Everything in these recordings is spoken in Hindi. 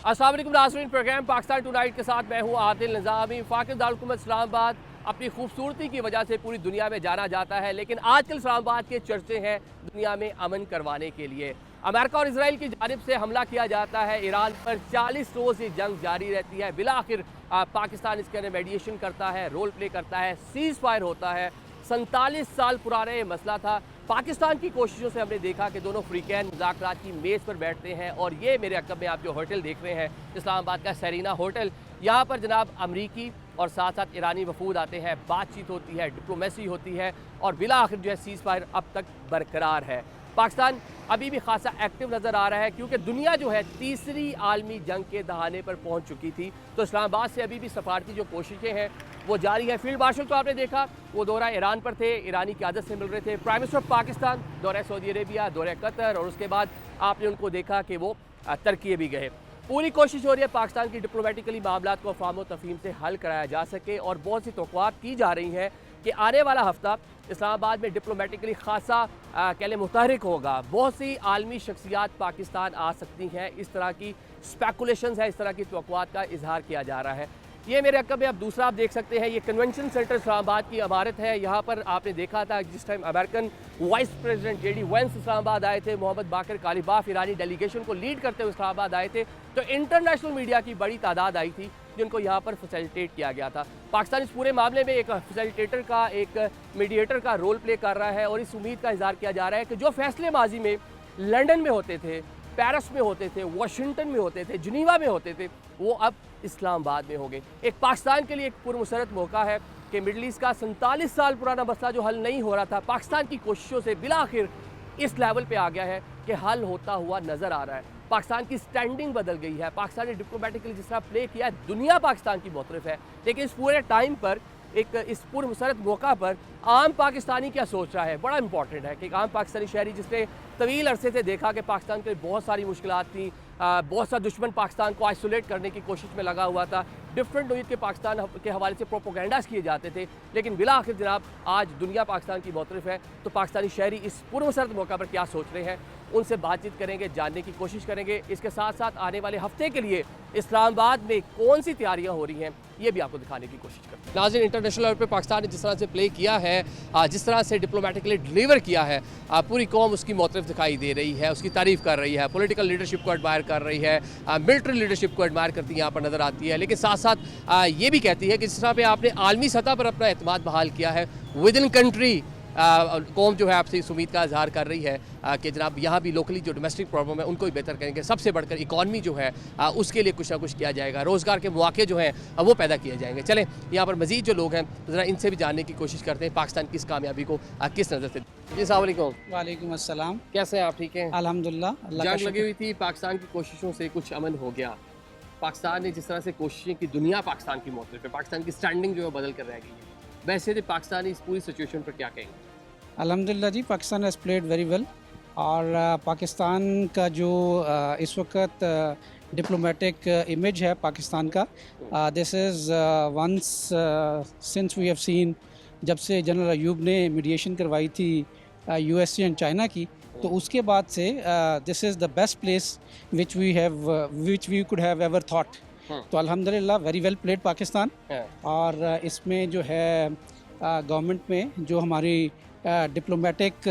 अस्सलाम वालेकुम नाज़रीन, प्रोग्राम पाकिस्तान टुनाइट के साथ मैं हूँ आदिल निज़ामी। फ़ाकिर दारुल इस्लामाबाद अपनी खूबसूरती की वजह से पूरी दुनिया में जाना जाता है, लेकिन आजकल इस्लामाबाद के चर्चे हैं दुनिया में अमन करवाने के लिए। अमेरिका और इसराइल की जानिब से हमला किया जाता है ईरान पर। 40 रोज़ ये जंग जारी रहती है। बिला आखिर पाकिस्तान इसके अंदर मेडिएशन करता है, रोल प्ले करता है, सीज़ फायर होता है। 47 साल पुराना ये मसला था। पाकिस्तान की कोशिशों से हमने देखा कि दोनों फ्रीकैन मुज़ाकरात की मेज़ पर बैठते हैं और ये मेरे अक़ब में आप जो होटल देख रहे हैं इस्लामाबाद का सेरीना होटल, यहाँ पर जनाब अमरीकी और साथ साथ ईरानी वफूद आते हैं, बातचीत होती है, डिप्लोमेसी होती है और बिला आखिर जो है सीज़ फायर अब तक बरकरार है। पाकिस्तान अभी भी खासा एक्टिव नज़र आ रहा है क्योंकि दुनिया जो है तीसरी आलमी जंग के दहाने पर पहुंच चुकी थी, तो इस्लामाबाद से अभी भी सफारती जो कोशिशें हैं वो जारी है। फील्ड मार्शल तो आपने देखा वो दौरा ईरान पर थे, ईरानी क़यादत से मिल रहे थे। प्राइम मिनिस्टर ऑफ पाकिस्तान दौरा सऊदी अरेबिया, दौरा कतर और उसके बाद आपने उनको देखा कि वो तुर्की भी गए। पूरी कोशिश हो रही है पाकिस्तान की डिप्लोमेटिकली मामलात को अफ़ाम व तफ़हीम से हल कराया जा सके और बहुत सी तौक़ुआत की जा रही हैं कि आने वाला हफ्ता इस्लामाबाद में डिप्लोमेटिकली खासा कह लें मुतहरिक होगा। बहुत सी आलमी शख्सियात पाकिस्तान आ सकती हैं, इस तरह की स्पेकुलेशंस है, इस तरह की तौक़ुआत का इजहार किया जा रहा है। ये मेरे अक़ब में अब दूसरा आप देख सकते हैं, ये कन्वेंशन सेंटर इस्लामाबाद की इमारत है। यहाँ पर आपने देखा था जिस time American vice president JD Vance Islamabad आए थे, मोहम्मद बाकर कालिबाफ ईरानी डेलीगेशन को लीड करते हुए इस्लामाबाद आए थे, तो इंटरनेशनल मीडिया की बड़ी तादाद आई थी जिनको यहाँ पर फैसिलिटेट किया गया था। पाकिस्तान इस पूरे मामले में एक फैसिलिटेटर का, एक मीडिएटर का रोल प्ले कर रहा है और इस उम्मीद का इज़हार किया जा रहा है कि जो फैसले माजी में लंदन में होते थे, पेरिस में होते थे, वाशिंगटन में होते थे, जिनीवा में होते थे, वो अब इस्लामाबाद में होंगे। एक पाकिस्तान के लिए एक पुरमसरत मौका है कि मिडल ईस्ट का 47 साल पुराना मसला जो हल नहीं हो रहा था, पाकिस्तान की कोशिशों से बिला आखिर इस लेवल पे आ गया है कि हल होता हुआ नज़र आ रहा है। पाकिस्तान की स्टैंडिंग बदल गई है। पाकिस्तान ने डिप्लोमेटिकली जिस तरह प्ले किया है, दुनिया पाकिस्तान की मुतरफ है, लेकिन इस पूरे टाइम पर इस पुरमसरत मौका पर आम पाकिस्तानी क्या सोच रहा है, बड़ा इंपॉर्टेंट है कि आम पाकिस्तानी शहरी जिसने तवील अरसे से देखा कि पाकिस्तान के बहुत सारी मुश्किलात थी, बहुत सा दुश्मन पाकिस्तान को आइसोलेट करने की कोशिश में लगा हुआ था, डिफरेंट नोयत के पाकिस्तान के हवाले से प्रोपोगेंडास किए जाते थे, लेकिन बिला आखिर जनाब आज दुनिया पाकिस्तान की मुतरफ है, तो पाकिस्तानी शहरी इस पुरमसरत मौका पर क्या सोच रहे हैं उनसे बातचीत करेंगे, जानने की कोशिश करेंगे। इसके साथ साथ आने वाले हफ्ते के लिए इस्लामाबाद में कौन सी तैयारियां हो रही हैं ये भी आपको दिखाने की कोशिश करते हैं। नाज़रीन, इंटरनेशनल लेवल पर पाकिस्तान ने जिस तरह से प्ले किया है, जिस तरह से डिप्लोमेटिकली डिलीवर किया है, पूरी कौम उसकी मौतरफ दिखाई दे रही है, उसकी तारीफ़ कर रही है, पॉलिटिकल लीडरशिप को एडमायर कर रही है, मिलिट्री लीडरशिप को एडमायर करती है यहाँ पर नज़र आती है, लेकिन साथ साथ ये भी कहती है कि जिस तरह पे आपने आलमी सतह पर अपना एतमाद बहाल किया है, विद इन कंट्री कौम जो है आपसे इस उम्मीद का इजहार कर रही है कि जनाब यहाँ भी लोकली जो डोमेस्टिक प्रॉब्लम है उनको भी बेहतर करेंगे। सबसे बढ़कर इकॉनमी जो है उसके लिए कुछ ना कुछ किया जाएगा, रोज़गार के मौके जो हैं वो पैदा किए जाएंगे। चलें यहाँ पर मज़ीद जो लोग हैं ज़रा इनसे भी जानने की कोशिश करते हैं पाकिस्तान की इस कामयाबी को किस नज़र से। जी अस्सलाम वालेकुम। वालेकुम अस्सलाम। कैसे हैं आप, ठीक हैं? अल्हम्दुलिल्लाह, अल्लाह का जंग लगी शुक्र। हुई थी, पाकिस्तान की कोशिशों से कुछ अमन हो गया। पाकिस्तान ने जिस तरह से कोशिशें की, दुनिया पाकिस्तान की मौत पे, पाकिस्तान की स्टैंडिंग जो है बदल कर रह गई है। वैसे तो पाकिस्तानी इस पूरी सिचुएशन पर क्या कहेंगे? अल्हम्दुलिल्लाह जी, Pakistan has played very well और पाकिस्तान का जो इस वक्त डिप्लोमेटिक इमेज है पाकिस्तान का, this is once since we have seen, जब से जनरल अयूब ने मीडिएशन करवाई थी USA एंड चाइना की, तो उसके बाद से this is the best place which we could have ever thought. तो अल्हम्दुलिल्लाह वेरी वेल प्लेड पाकिस्तान। और इसमें जो है गवर्नमेंट में जो हमारी डिप्लोमेटिक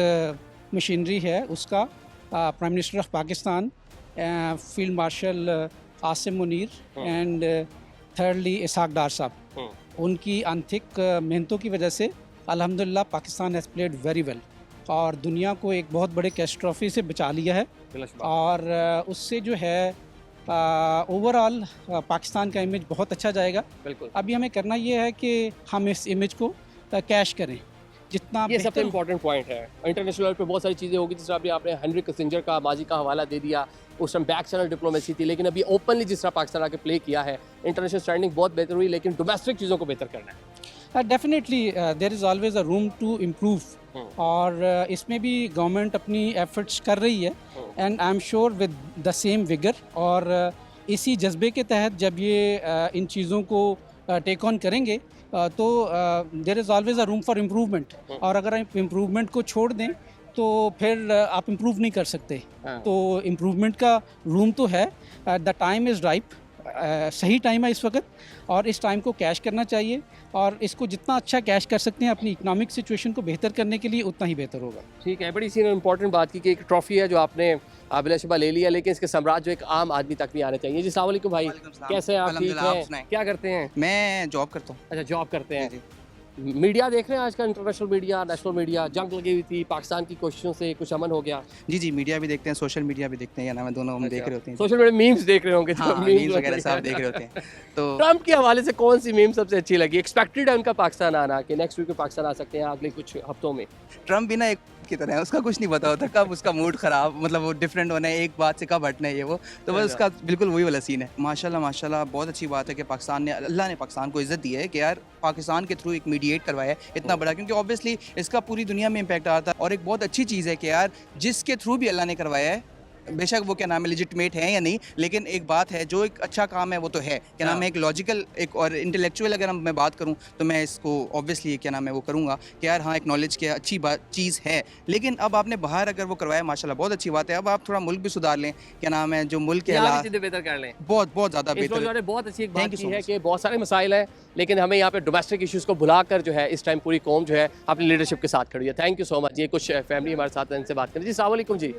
मशीनरी है उसका prime minister of Pakistan, field marshal Asim Munir and thirdly Ishaq Dar साहब, उनकी आंतरिक मेहनतों की वजह से अल्हम्दुलिल्लाह Pakistan has played very well और दुनिया को एक बहुत बड़े कैटास्ट्रॉफी से बचा लिया है। और उससे जो है ओवरऑल पाकिस्तान का इमेज बहुत अच्छा जाएगा। अभी हमें करना ये है कि हम इस इमेज को कैश करें जितना। ये सबसे इम्पोर्टेंट पॉइंट है। इंटरनेशनल लेवल पे बहुत सारी चीज़ें होगी, जिस तरह अभी आपने हेनरी किसिंजर का माजी का हवाला दे दिया, उस टाइम बैक चैनल डिप्लोमेसी थी, लेकिन अभी ओपनली जिस तरह पाकिस्तान आके प्ले किया है, इंटरनेशनल स्टैंडिंग बहुत बेहतर हुई, लेकिन डोमेस्टिक चीज़ों को बेहतर करना है। Definitely there is always a room to improve और इसमें भी गवर्नमेंट अपनी एफर्ट्स कर रही है and I am sure with the same vigour. और इसी जज्बे के तहत जब ये इन चीज़ों को टेक ऑन करेंगे तो there is always a room for improvement. और अगर आप इम्प्रूवमेंट को छोड़ दें तो फिर आप इम्प्रूव नहीं कर सकते। हाँ। तो इम्प्रूवमेंट का रूम तो है। द टाइम इज़ राइप, सही टाइम है इस वक्त, और इस टाइम को कैश करना चाहिए, और इसको जितना अच्छा कैश कर सकते हैं अपनी इकोनॉमिक सिचुएशन को बेहतर करने के लिए, उतना ही बेहतर होगा। ठीक है, बड़ी सी इंपॉर्टेंट बात की कि एक ट्रॉफी है जो आपने बिलाशुबा ले लिया, लेकिन इसके सम्राट जो एक आम आदमी तक भी आने चाहिए। जी अस्सलाम वालेकुम भाई, वालेकुम सलाम। कैसे हैं आप? ठीक अल्हम्दुलिल्लाह, आप हैं? सुनाएं? क्या करते हैं? मैं जॉब करता हूँ। अच्छा, जॉब करते हैं। जी, मीडिया देख रहे हैं आजकल, इंटरनेशनल मीडिया, नेशनल मीडिया, जंग लगी हुई थी, पाकिस्तान की कोशिशों से कुछ अमन हो गया। जी जी, मीडिया भी देखते हैं, सोशल मीडिया भी देखते हैं, या नाम है, दोनों हम देख रहे होते हैं। सोशल मीडिया मीम्स देख रहे होंगे, हाँ, मीम्स वगैरह सब देख रहे होते हैं। तो ट्रम्प के हवाले से कौन सी मीम सबसे अच्छी लगी? एक्सपेक्टेड है उनका पाकिस्तान आना, कि नेक्स्ट वीक में पाकिस्तान आ सकते हैं अगले कुछ हफ्तों में? ट्रम्प भी ना एक की तरह है, उसका कुछ नहीं पता होता कब उसका मूड ख़राब, मतलब वो डिफरेंट होना है, एक बात से कब हटना है ये वो, तो बस उसका बिल्कुल वही वाला सीन है। माशाल्लाह माशाल्लाह, बहुत अच्छी बात है कि पाकिस्तान ने, अल्लाह ने पाकिस्तान को इज़्ज़त दी है कि यार पाकिस्तान के थ्रू एक मीडिएट करवाया है इतना बड़ा, क्योंकि ऑब्वियसली इसका पूरी दुनिया में इम्पैक्ट आता है। और एक बहुत अच्छी चीज़ है कि यार जिसके थ्रू भी अल्लाह ने करवाया है, बेशक वो क्या नाम है लेजिटिमेट है या नहीं, लेकिन एक बात है, जो एक अच्छा काम है वो तो है, क्या नाम है, एक लॉजिकल एक और इंटेलेक्चुअल अगर मैं बात करूं तो मैं इसको ऑब्वियसली क्या नाम है वो करूंगा कि यार हाँ, एक नॉलेज की अच्छी बात चीज़ है। लेकिन अब आपने बाहर अगर वो करवाया, माशाल्लाह बहुत अच्छी बात है। अब आप थोड़ा मुल्क भी सुधार लें, क्या नाम है, जो मुल्क के यहाँ भी हालात चीज़ें बेहतर कर लें। बहुत बहुत ज़्यादा इस बेहतर रोज़ है। ने बहुत अच्छी एक Thank बात you की so है much. कि बहुत सारे मसाइल हैं, लेकिन हमें यहाँ पे डोमेस्टिक इश्यूज़ को भुलाकर जो है इस टाइम पूरी कौम जो है अपनी लीडरशिप के साथ खड़ी है। Thank you so much. ये कुछ फैमिली हमारे साथ हैं, इनसे बात करें। जी अस्सलाम वालेकुम जी,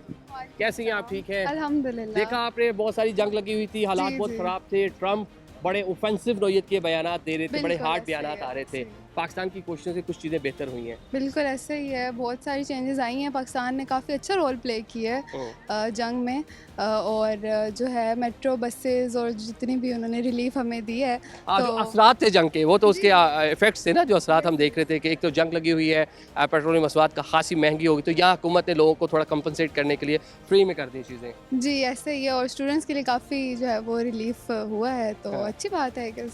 कैसी हैं आप? ठीक है, अल्हम्दुलिल्लाह। देखा आपने बहुत सारी जंग लगी हुई थी, हालात जी, बहुत जी। ख़राब थे, ट्रम्प बड़े ऑफेंसिव नोयत के बयानात दे रहे थे, बड़े बिल्कुल हार्ड ऐसे बयानात ही है, आ रहे थे। ऐसे ही। पाकिस्तान की कोशिशों से कुछ चीज़ें बेहतर हुई हैं। बिल्कुल ऐसे ही है, बहुत सारी चेंजेस आई हैं। पाकिस्तान ने काफ़ी अच्छा रोल प्ले किया है जंग में, और जो है मेट्रो बसेस और जितनी भी उन्होंने रिलीफ हमें दी है। जो तो असरात थे जंग के, वो तो उसके इफेक्ट्स थे ना, जो असरात हम देख रहे थे कि एक तो जंग लगी हुई है, पेट्रोलियम मसवाद का खासी महंगी होगी, तो यहाँ हुकूमत ने लोगों को थोड़ा कंपनसेट करने के लिए फ्री में कर दी चीज़ें। जी ऐसे ही है, और स्टूडेंट्स के लिए काफ़ी जो है वो रिलीफ हुआ है, तो हाँ। अच्छी बात है कि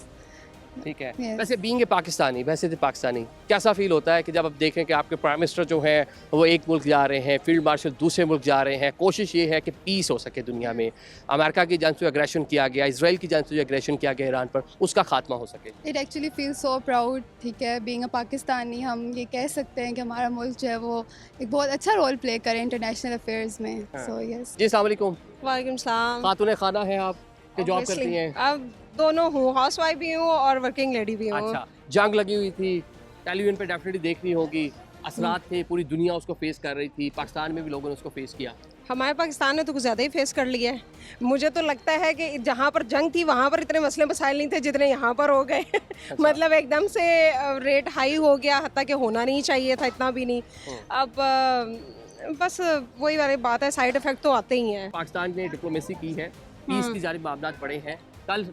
ठीक है। Yes. वैसे बीइंग ए पाकिस्तानी, वैसे थे पाकिस्तानी, कैसा फील होता है कि जब आप देखें कि आपके प्राइम मिनिस्टर जो हैं वो एक मुल्क जा रहे हैं, फील्ड मार्शल दूसरे मुल्क जा रहे हैं, कोशिश ये है कि पीस हो सके दुनिया में, अमेरिका की जानिब से एग्रेशन किया गया, इसराइल की जानिब से जो एग्रेशन किया गया ईरान पर, उसका खात्मा हो सके। It actually feel so proud. ठीक है, बीइंग अ पाकिस्तानी हम ये कह सकते हैं कि हमारा मुल्क जो है वो एक बहुत अच्छा रोल प्ले करे इंटरनेशनल अफेयर्स में। So yes. जी अस्सलाम वालेकुम, वालेकुम सलाम। खातून खाना है आप कि जॉब Obviously, करती हैं? अब दोनों हूँ, हाउस वाइफ भी हूँ और वर्किंग लेडी भी हूँ। अच्छा, जंग लगी हुई थी, टेलीविजन पे डेफिनेटली देख रही होगी, असरात थे, पूरी दुनिया उसको फेस कर रही थी, पाकिस्तान में भी लोगों ने उसको फेस किया। हमारे पाकिस्तान ने तो कुछ ज़्यादा ही फेस कर लिया है। मुझे तो लगता है कि जहाँ पर जंग थी वहाँ पर इतने मसले मसाइल नहीं थे जितने यहाँ पर हो गए। मतलब एकदम से रेट हाई हो गया, हत्ता कि होना नहीं चाहिए था, इतना भी नहीं। अब बस वही वाली बात है, साइड इफ़ेक्ट तो आते ही हैं। पाकिस्तान ने डिप्लोमेसी की है, पीस की जानिब मामला बढ़े हैं, कल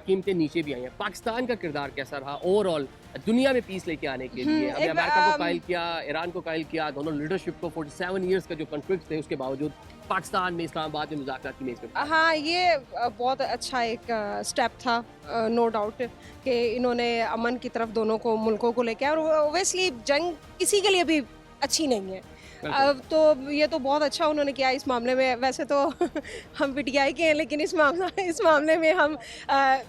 कीमतें नीचे भी आई हैं। पाकिस्तान का किरदार कैसा रहा ओवरऑल दुनिया में पीस लेके आने के लिए? हमने अमेरिका को कायल किया, ईरान को कायल किया, दोनों लीडरशिप को 47 ईयर्स का जो कॉन्फ्लिक्ट थे उसके बावजूद पाकिस्तान में इस्लामाबाद में मुज़ाकरात की मेज़ पे। हाँ, ये बहुत अच्छा एक स्टेप था, नो डाउट, कि इन्होंने अमन की तरफ दोनों को मुल्कों को लेके आए। और ओबियसली जंग किसी के लिए भी अच्छी नहीं है। अब तो ये तो बहुत अच्छा उन्होंने किया इस मामले में। वैसे तो हम पीटीआई के हैं, लेकिन इस मामले में हम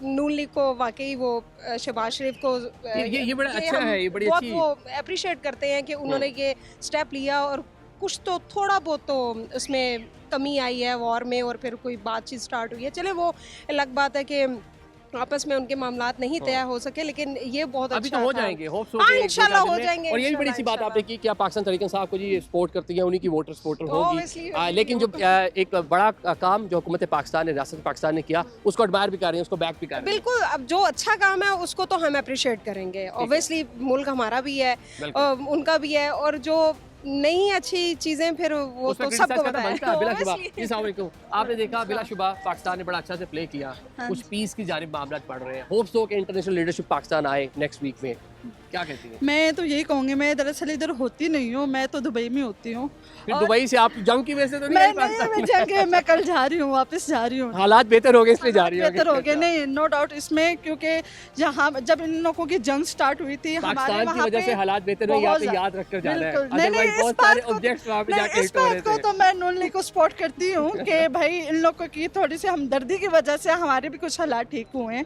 नून लीग को वाकई वो शहबाज शरीफ को ये बड़ा अच्छा हम है, ये बड़ी बहुत अच्छी वो अप्रिशिएट करते हैं कि उन्होंने ये स्टेप लिया। और कुछ तो थोड़ा बहुत तो उसमें कमी आई है वॉर में, और फिर कोई बातचीत स्टार्ट हुई है। चले वो अलग बात है कि आपस में उनके मामलात नहीं तय हो सके, लेकिन ये बहुत अभी अच्छा तो हो था। जाएंगे, होप्स हाँ, इंशाल्लाह हो जाएंगे। और यही बड़ी सी बात आपने की कि आप पाकिस्तान तरीके साहब को जी सपोर्ट करती हैं, उन्हीं की वोटर सपोर्टर होगी। लेकिन जो एक बड़ा काम जो हुकूमत पाकिस्तान ने, रियासत पाकिस्तान ने किया, उसको एडमायर भी कर रहे हैं, उसको बैक भी कर रहे हैं। बिल्कुल, अब जो अच्छा काम है उसको तो हम अप्रिशिएट करेंगे। ऑब्वियसली मुल्क हमारा भी है, उनका भी है, और जो नहीं अच्छी चीजें फिर वो तो सबको पता है। है। आपने देखा बिलाशुबा पाकिस्तान ने बड़ा अच्छा से प्ले किया, कुछ पीस की जानिब मामला बढ़ रहे हैं, होप्स हो कि इंटरनेशनल लीडरशिप पाकिस्तान आए नेक्स्ट वीक में। क्या कहती हैं? मैं तो यही कहूँगी, मैं दरअसल इधर होती नहीं हूँ, मैं तो दुबई में होती हूँ। फिर दुबई से आप जंग की वजह से तो नहीं आई पाकिस्तान? मैं कल जा रही हूँ, वापस जा रही हूँ। हालात बेहतर हो गए इसलिए जा रही हो? बेहतर हो गए, नहीं नो डाउट इसमें, क्योंकि जहाँ जब इन लोगों की जंग स्टार्ट हुई थी हमारे पाकिस्तान की वहाँ वजह से हालात बेहतर हुए, यहाँ पे याद रखकर जाना है। बिल्कुल, नहीं, अदरवाइज इस बहुत बात सारे को- ऑब्जेक्ट्स वहाँ पे नहीं, जाके इस हिट हो रहे बात को थे। तो मैं नून लीग को सपोर्ट करती हूँ कि भाई इन लोगों की थोड़ी सी हमदर्दी की वजह से हमारे भी कुछ हालात ठीक हुए हैं।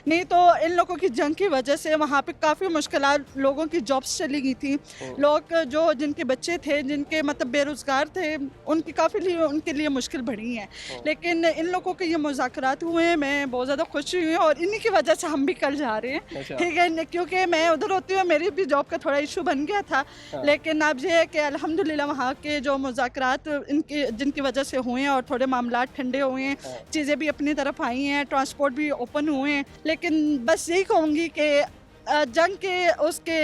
नहीं तो इन लोगों की जंग की वजह से वहाँ पे काफ़ी मुश्किलात, लोगों की जॉब्स चली गई थी, लोग जो जिनके बच्चे थे, जिनके मतलब बेरोज़गार थे, उनके लिए मुश्किल बढ़ी है। लेकिन इन लोगों के ये मुज़ाकरात हुए हैं, मैं बहुत ज़्यादा खुश हुई हूँ और इन्हीं की वजह से हम भी कल जा रहे हैं। अच्छा। ठीक है, क्योंकि मैं उधर होती हूँ, मेरी भी जॉब का थोड़ा इशू बन गया था, लेकिन अब ये है कि अल्हम्दुलिल्लाह वहाँ के जो मुज़ाकरात इनके जिनकी वजह से हुए हैं और थोड़े मामलात ठंडे हुए हैं, चीज़ें भी अपनी तरफ आई हैं, ट्रांसपोर्ट भी ओपन हुए हैं। लेकिन बस यही कहूँगी कि जंग के उसके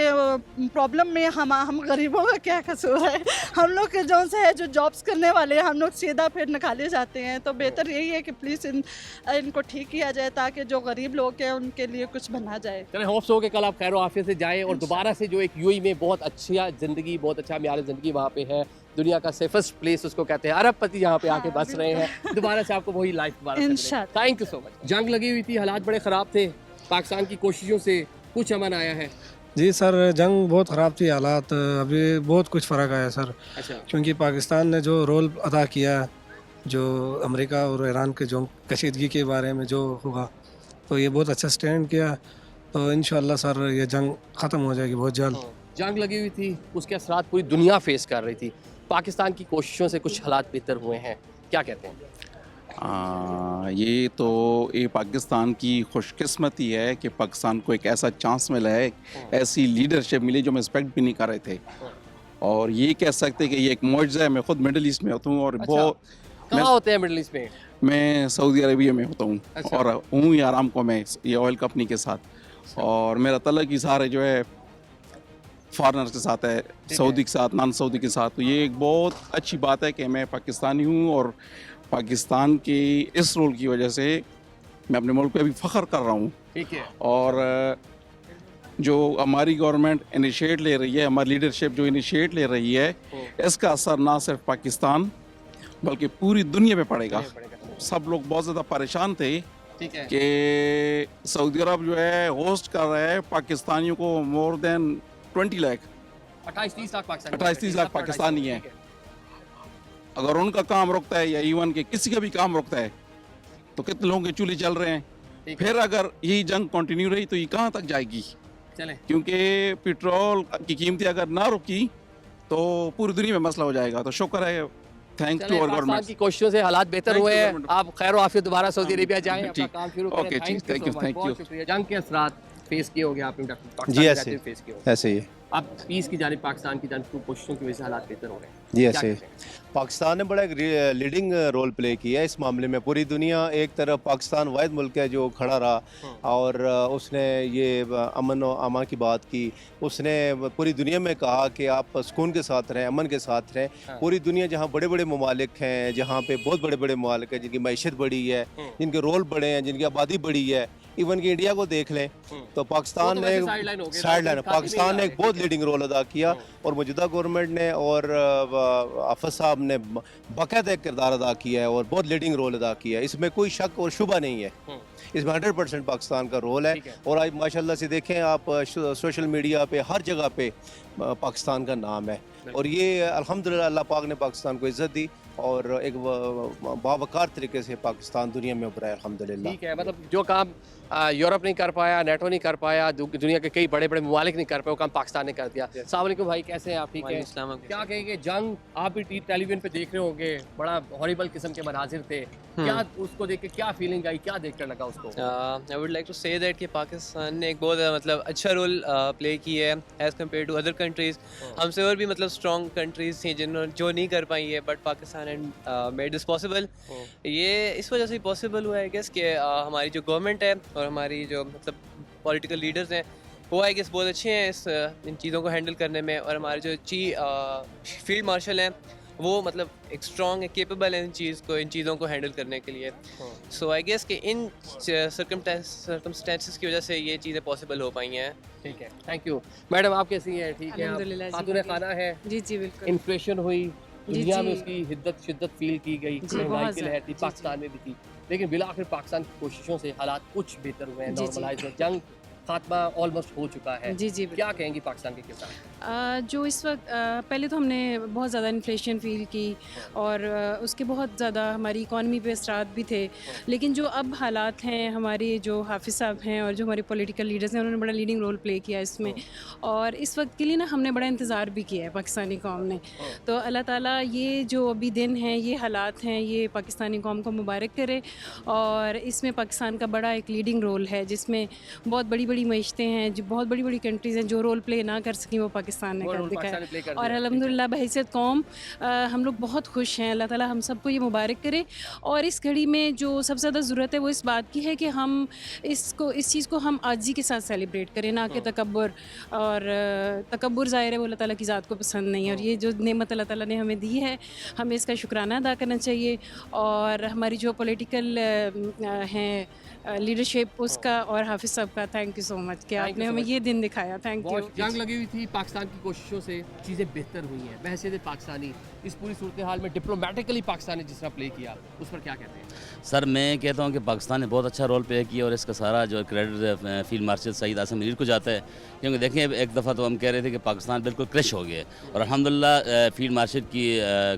प्रॉब्लम में हम गरीबों का क्या कसूर है। हम लोग के जो से है जो जॉब्स करने वाले हैं, हम लोग सीधा फिर निकाले जाते हैं। तो बेहतर यही है कि प्लीज़ इनको ठीक किया जाए ताकि जो गरीब लोग हैं उनके लिए कुछ बना जाए। चलें, होप्स हो कि कल आप खैर आफियत से जाएं और दोबारा से जो एक यूएई में बहुत अच्छा ज़िंदगी, बहुत अच्छा म्यार ज़िंदगी वहाँ पे है, दुनिया का सेफेस्ट प्लेस उसको कहते हैं, अरबपति यहाँ पे आके बस रहे हैं, दोबारा से आपको वही लाइफ दोबारा से मिले। इंशाल्लाह। Thank you so much. जंग लगी हुई थी, हालात बड़े ख़राब थे, पाकिस्तान की कोशिशों से कुछ अमन आया है। जी सर, जंग बहुत ख़राब थी, हालात अभी बहुत कुछ फ़र्क आया सर, अच्छा। क्योंकि पाकिस्तान ने जो रोल अदा किया, जो अमेरिका और ईरान के जो कशीदगी के बारे में जो हुआ, तो ये बहुत अच्छा स्टैंड किया। तो इंशाल्लाह सर ये जंग ख़त्म हो जाएगी बहुत जल्द। जंग लगी हुई थी, उसके असरात पूरी दुनिया फेस कर रही थी, पाकिस्तान की कोशिशों से कुछ हालात बेहतर हुए हैं, क्या कहते हैं? ये पाकिस्तान की खुशकिस्मती है कि पाकिस्तान को एक ऐसा चांस मिला है, ऐसी लीडरशिप मिली जो हम एक्सपेक्ट भी नहीं कर रहे थे। और ये कह सकते कि ये एक मौजज़ा है। मैं खुद मिडिल ईस्ट में होता हूँ और अच्छा। कहाँ होते हैं मिडिल ईस्ट में? मैं सऊदी अरबिया में होता हूँ। अच्छा। और हूँ आरामको में, ये ऑयल कंपनी के साथ। और मेरा तल्लुक़ ही सारे जो है फॉरेनर्स के साथ है, सऊदी के साथ, नॉन सऊदी के साथ। तो ये एक बहुत अच्छी बात है कि मैं पाकिस्तानी हूँ और पाकिस्तान के इस रोल की वजह से मैं अपने मुल्क पे भी फ़ख्र कर रहा हूँ। ठीक है। और जो हमारी गवर्नमेंट इनिशिएट ले रही है, हमारी लीडरशिप जो इनिशिएट ले रही है, इसका असर ना सिर्फ पाकिस्तान बल्कि पूरी दुनिया पे पड़ेगा। सब लोग बहुत ज़्यादा परेशान थे ठीक है। कि सऊदी अरब जो है होस्ट कर रहा है पाकिस्तानियों को, मोर देन 20 लाख 28-30 लाख पाकिस्तानी 28-30 लाख पाकिस्तानी हैं। अगर उनका काम रुकता है या इवन के किसी का भी काम रुकता है तो कितने लोगों के चूल्हे चल रहे हैं। फिर अगर यही जंग कंटिन्यू रही तो ये कहाँ तक जाएगी? चले। क्योंकि पेट्रोल की कीमतें अगर ना रुकी तो पूरी दुनिया में मसला हो जाएगा। तो शुक्र है, thanks to our Pakistan government. की कोशिशों से हालात बेहतर Thank हुए you, हैं। government. आप खैर आफियत दोबारा सऊदी अरेबिया जाएं, अपना ठीक। काम शुरू करें। Okay, ठीक, thank you, thank you. बहुत शुक्रिया। जंग के असरात फेस किए होंगे आपने, डॉक्टर? जी, ऐसे फेस किए होंगे। ऐसे ही है। अब पीस की जानिब पाकिस्तान की जंग कोशिशों की वजह से हालात बेहतर हो रहे हैं। जी क्या ऐसे ही। कहते हैं? पाकिस्तान ने बड़ा एक लीडिंग रोल प्ले किया है इस मामले में। पूरी दुनिया एक तरफ, पाकिस्तान वाहिद मुल्क है जो खड़ा रहा और उसने ये अमन और अमा की बात की। उसने पूरी दुनिया में कहा कि आप सुकून के साथ रहें, अमन के साथ रहें। पूरी दुनिया जहाँ बड़े बड़े ममालिक हैं, जहाँ पे बहुत बड़े बड़े ममालिक हैं जिनकी मैशत बड़ी है, जिनके रोल बड़े हैं, जिनकी आबादी बड़ी है, इवन कि इंडिया को देख लें तो पाकिस्तान ने साइड लाइन पाकिस्तान ने एक बहुत लीडिंग रोल अदा किया। और मौजूदा गवर्नमेंट ने और आफत साहब ने बाकायदा एक किरदार अदा किया है और बहुत लीडिंग रोल अदा किया है। इसमें कोई शक और शुबा नहीं है, इसमें 100% पाकिस्तान का रोल है। और आज माशाल्लाह से देखें आप, सोशल मीडिया पे हर जगह पे पाकिस्तान का नाम है। और ये अल्हम्दुलिल्लाह अल्लाह पाक ने पाकिस्तान को इज़्ज़त दी और एक बावकार तरीके से पाकिस्तान दुनिया में उभरा है अल्हम्दुलिल्लाह। ठीक है, मतलब जो काम यूरोप नहीं कर पाया, नेटो नहीं कर पाया, दुनिया के कई बड़े बड़े ममालिक नहीं कर पाए, वो काम पाकिस्तान ने कर दिया। अस्सलाम वालेकुम भाई, कैसे हैं आप? ठीक है। क्या कहेंगे, जंग आप भी टेलीविजन पे देख रहे होंगे, बड़ा हॉरिबल किस्म के मनाजिर थे, क्या उसको देख के क्या फीलिंग आई, क्या देख कर लगा उसको? I would like to say that कि पाकिस्तान ने एक बहुत मतलब अच्छा रोल प्ले किया है as compared to other countries. हमसे और भी मतलब स्ट्रॉन्ग कंट्रीज़ थी जिन्होंने जो नहीं कर पाई है, but Pakistan and made this possible. ये इस वजह से पॉसिबल हुआ है गेस कि हमारी जो गवर्नमेंट है और हमारी जो मतलब पॉलिटिकल लीडर्स हैं वो आई गेस बहुत अच्छे हैं इन चीज़ों को हैंडल करने में। और हमारे जो फील्ड मार्शल हैं वो मतलब एक स्ट्रॉन्ग है, केपेबल है इन चीज़ों को हैंडल करने के लिए। सो आई गेस कि इन सर्कमस्टेंसेस की वजह से ये चीज़ें पॉसिबल हो पाई हैं। ठीक है, थैंक यू। मैडम आप कैसी हैं? ठीक है। अल्हम्दुलिल्लाह जी, खातून खाना है, जी जी बिल्कुल। इन्फ्लेशन हुई, दुनिया में जी। उसकी शिद्दत फील की गई, जी, महंगाई बहुत की लहर थी, ज़्यादा। पाकिस्तान में भी थी, लेकिन बिला आखिर पाकिस्तान की कोशिशों से हालात कुछ बेहतर हुए हैं, जी, जी। नॉर्मलाइज हुए। जंग खात्मा ऑलमोस्ट हो चुका है, जी जी क्या कहेंगी पाकिस्तान के किसान? जो इस वक्त पहले तो हमने बहुत ज़्यादा इन्फ्लेशन फील की और उसके बहुत ज़्यादा हमारी इकॉनमी पे असरात भी थे, लेकिन जो अब हालात हैं, हमारे जो हाफिज़ साहब हैं और जो हमारे पॉलिटिकल लीडर्स हैं, उन्होंने बड़ा लीडिंग रोल प्ले किया इसमें। और इस वक्त के लिए ना हमने बड़ा इंतज़ार भी किया है पाकिस्तानी कौम ने। तो अल्लाह ताला ये जो अभी दिन हैं, ये हालात हैं, ये पाकिस्तानी कौम को मुबारक करे। और इसमें पाकिस्तान का बड़ा एक लीडिंग रोल है, जिसमें बहुत बड़ी बड़ी मईशतें हैं, जो बहुत बड़ी बड़ी कंट्रीज़ हैं जो रोल प्ले ना कर सकी, वो पाकिस्तान ने कर दिखाया। और अल्हम्दुलिल्लाह बहैसियत कौम हम लोग बहुत खुश हैं। अल्लाह ताला हम सबको ये मुबारक करे। और इस घड़ी में जो सबसे ज़्यादा ज़रूरत है वो इस बात की है कि हम इस चीज़ को हम आजी के साथ सेलिब्रेट करें, ना कि तकब्बुर। और तकब्बुर ज़ाहिर है वो अल्लाह ताला की ज़ात को पसंद नहीं है, और ये जो नेमत अल्लाह ताला ने हमें दी है, हमें इसका शुक्राना अदा करना चाहिए। और हमारी जो पॉलिटिकल हैं लीडरशिप, उसका और हाफिज़ साहब का थैंक यू सो मच कि आपने हमें ये दिन दिखाया। Thank you. जंग लगी हुई थी, पाकिस्तान की कोशिशों से चीज़ें बेहतर हुई हैं। बहसीत पाकिस्तानी इस पूरी सूरत हाल में डिप्लोमेटिकली पाकिस्तान ने जिस तरह प्ले किया, उस पर क्या कहते हैं? सर मैं कहता हूँ कि पाकिस्तान ने बहुत अच्छा रोल प्ले किया और इसका सारा जो credit field marshal Saeed Asim Munir को जाता है, क्योंकि देखें एक दफ़ा तो हम कह रहे थे कि पाकिस्तान बिल्कुल क्रश हो गया, और अल्हम्दुलिल्लाह फील्ड मार्शल की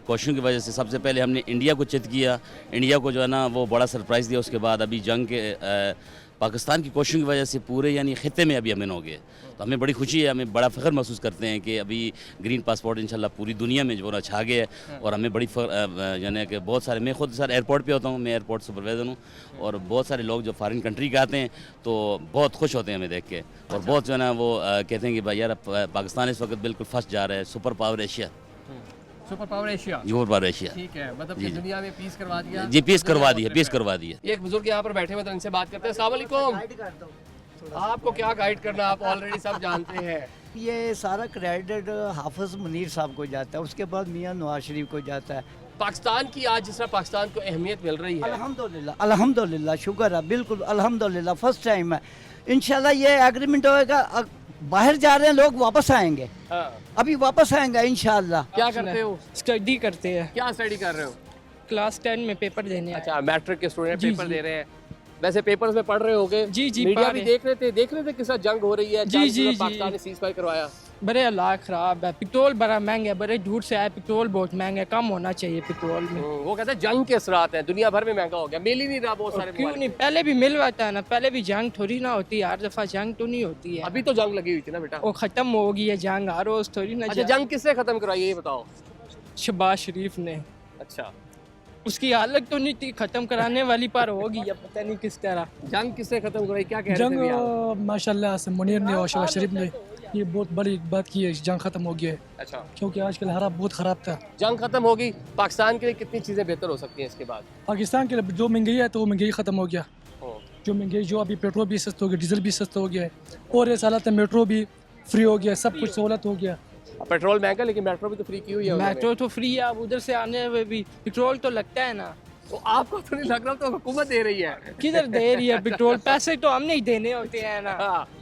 कोशिशों की वजह से सबसे पहले हमने इंडिया को चित किया, इंडिया को जो है ना वो बड़ा सरप्राइज़ दिया। उसके बाद अभी जंग के पाकिस्तान की कोशिशों की वजह से पूरे यानी ख़ित्ते में अभी अमन हो गए, तो हमें बड़ी खुशी है, हमें बड़ा फ़ख्र महसूस करते हैं कि अभी ग्रीन पासपोर्ट इंशाल्लाह पूरी दुनिया में जो ना छा गया है। और हमें बड़ी यानी कि बहुत सारे, मैं खुद सर एयरपोर्ट पे होता हूँ, मैं एयरपोर्ट सुपरवाइज़र हूँ, और बहुत सारे लोग जो फॉरेन कंट्री के आते हैं तो बहुत खुश होते हैं हमें देख के, और बहुत जो है ना वो कहते हैं कि भाई यार पाकिस्तान इस वक्त बिल्कुल फर्स्ट जा रहा है, super power Asia. Super power Asia, super power Asia, ठीक है, मतलब कि दुनिया में पीस करवा दिया। जी पीस करवा दी है, पीस करवा दी है। एक बुजुर्ग यहाँ पर बैठे हुए, तो इनसे बात करते हैं। अस्सलाम वालेकुम। आपको क्या गाइड करना, आप ऑलरेडी सब जानते हैं। ये सारा क्रेडिट हाफिज़ मुनीर साहब को जाता है, उसके बाद मियां नवाज शरीफ को जाता है। पाकिस्तान की आज जिस तरह पाकिस्तान को अहमियत मिल रही है, अल्हम्दुलिल्लाह अल्हम्दुलिल्लाह शुक्र है, बिल्कुल अल्हम्दुलिल्लाह फर्स्ट टाइम है। इंशाल्लाह ये एग्रीमेंट होएगा, बाहर जा रहे हैं लोग, वापस आएंगे, अभी वापस आएंगे इंशाल्लाह। क्या करते हो? स्टडी करते हैं। क्या स्टडी कर रहे हो? क्लास 10 में पेपर देने। अच्छा, मैट्रिक के स्टूडेंट पेपर दे रहे हैं। वैसे पेपर्स में पढ़ रहे होगे? जी जी, मीडिया भी देख रहे थे किस जंग हो रही है। जी जी, पाकिस्तान ने सीज़फायर करवाया। बड़े हालात ख़राब है, पेट्रोल बड़ा महंगा है, बड़े दूर से आया, पेट्रोल बहुत महंगा है, कम होना चाहिए पेट्रोल में। वो कहते हैं जंग के असरात हैं, दुनिया भर में महंगा हो गया, मिल ही नहीं रहा बहुत सारे। क्यों नहीं, पहले भी मिल रहा था ना, पहले भी जंग थोड़ी ना होती है, हर दफ़ा जंग तो नहीं होती है। अभी तो जंग लगी हुई थी ना बेटा, वो ख़त्म हो गई है जंग, हर रोज़ थोड़ी ना। अच्छा, जंग किसने ख़त्म करवाई ये बताओ? शहबाज शरीफ ने। अच्छा, उसकी हालत तो नहीं थी, ख़त्म कराने वाली पर होगी, या पता नहीं किस तरह। जंग किसने ख़त्म करवाई, क्या कह रहे थे? जंग माशाल्लाह से मुनीर ने और शहबाज शरीफ ने ये बहुत बड़ी बात की है, जंग खत्म हो गया है। अच्छा, क्योंकि आजकल हालात बहुत ख़राब था। जंग खत्म होगी, पाकिस्तान के लिए कितनी चीज़ें बेहतर हो सकती हैं इसके बाद? पाकिस्तान के लिए जो महंगाई है तो वो महंगाई ख़त्म हो गया, जो महंगाई जो अभी पेट्रोल भी सस्ता हो गया, डीजल भी सस्ता हो गया है, और इस हालत में मेट्रो भी फ्री हो गया, सब कुछ सहूलत हो गया। पेट्रोल महंगा, लेकिन मेट्रो भी तो फ्री की हुई है। मेट्रो तो फ्री है, अब उधर से आने में भी पेट्रोल तो लगता है ना। तो आपको तो नहीं लग रहा, तो हुकूमत दे रही है। किधर दे रही है पेट्रोल? पैसे तो हमने ही देने होते हैं ना।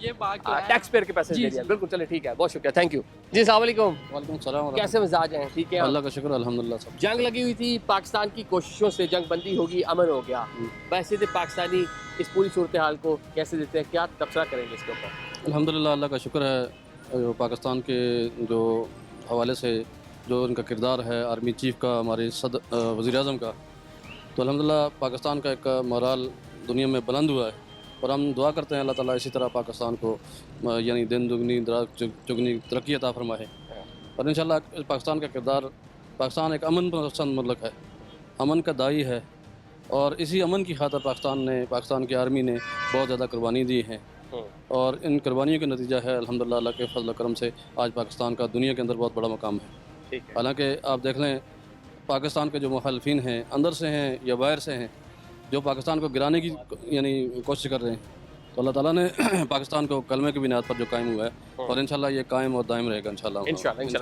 ये बात तो है, टैक्स पेयर के पैसे दे रही है। बिल्कुल, चले ठीक है, बहुत शुक्रिया, थैंक यू जी। अस्सलाम वालेकुम। वालेकुम सलाम। कैसे मिजाज हैं? ठीक है, अल्लाह का शुक्र, अल्हम्दुलिल्लाह सब। जंग लगी हुई थी, पाकिस्तान की कोशिशों से जंग बंदी होगी, अमन हो गया। वैसे तो पाकिस्तानी इस पूरी सूरत हाल को कैसे देते हैं, क्या तबसरा करेंगे इसके ऊपर? अल्हम्दुलिल्लाह अल्लाह का शुक्र है, पाकिस्तान के जो हवाले से जो उनका किरदार है, आर्मी चीफ का, हमारे वज़ीर आज़म का, तो अल्हम्दुलिल्लाह पाकिस्तान का एक मोराल दुनिया में बुलंद हुआ है। और हम दुआ करते हैं अल्लाह ताला इसी तरह पाकिस्तान को यानी दिन दुगनी चुगनी तरक्की अता फरमाए। और इंशाल्लाह पाकिस्तान का किरदार, पाकिस्तान एक अमन पसंद मुल्क है, अमन का दाई है, और इसी अमन की खातिर पाकिस्तान की आर्मी ने बहुत ज़्यादा कुर्बानी दी है, और इन कुर्बानियों का नतीजा है अल्हम्दुलिल्लाह अल्लाह के फजल करम से आज पाकिस्तान का दुनिया के अंदर बहुत बड़ा मकाम है। हालांकि आप देख लें, पाकिस्तान के जो मुखालफिन हैं, अंदर से हैं या बाहर से हैं, जो पाकिस्तान को गिराने की यानी कोशिश कर रहे हैं, तो अल्लाह ताला ने पाकिस्तान को कलमे की बुनियाद पर जो कायम हुआ है, और इंशाल्लाह ये कायम और दायम रहेगा इंशाल्लाह।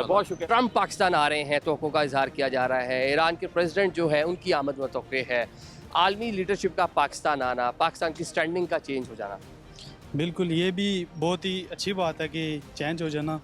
बहुत शुक्रिया। ट्रम्प पाकिस्तान आ रहे हैं, तोक़ों का इजहार किया जा रहा है, ईरान के प्रेसिडेंट जो है उनकी आमद मतवक़्क़े है, आलमी लीडरशिप का पाकिस्तान आना, पाकिस्तान की स्टैंडिंग का चेंज हो जाना। बिल्कुल, ये भी बहुत ही अच्छी बात है कि चेंज हो जाना,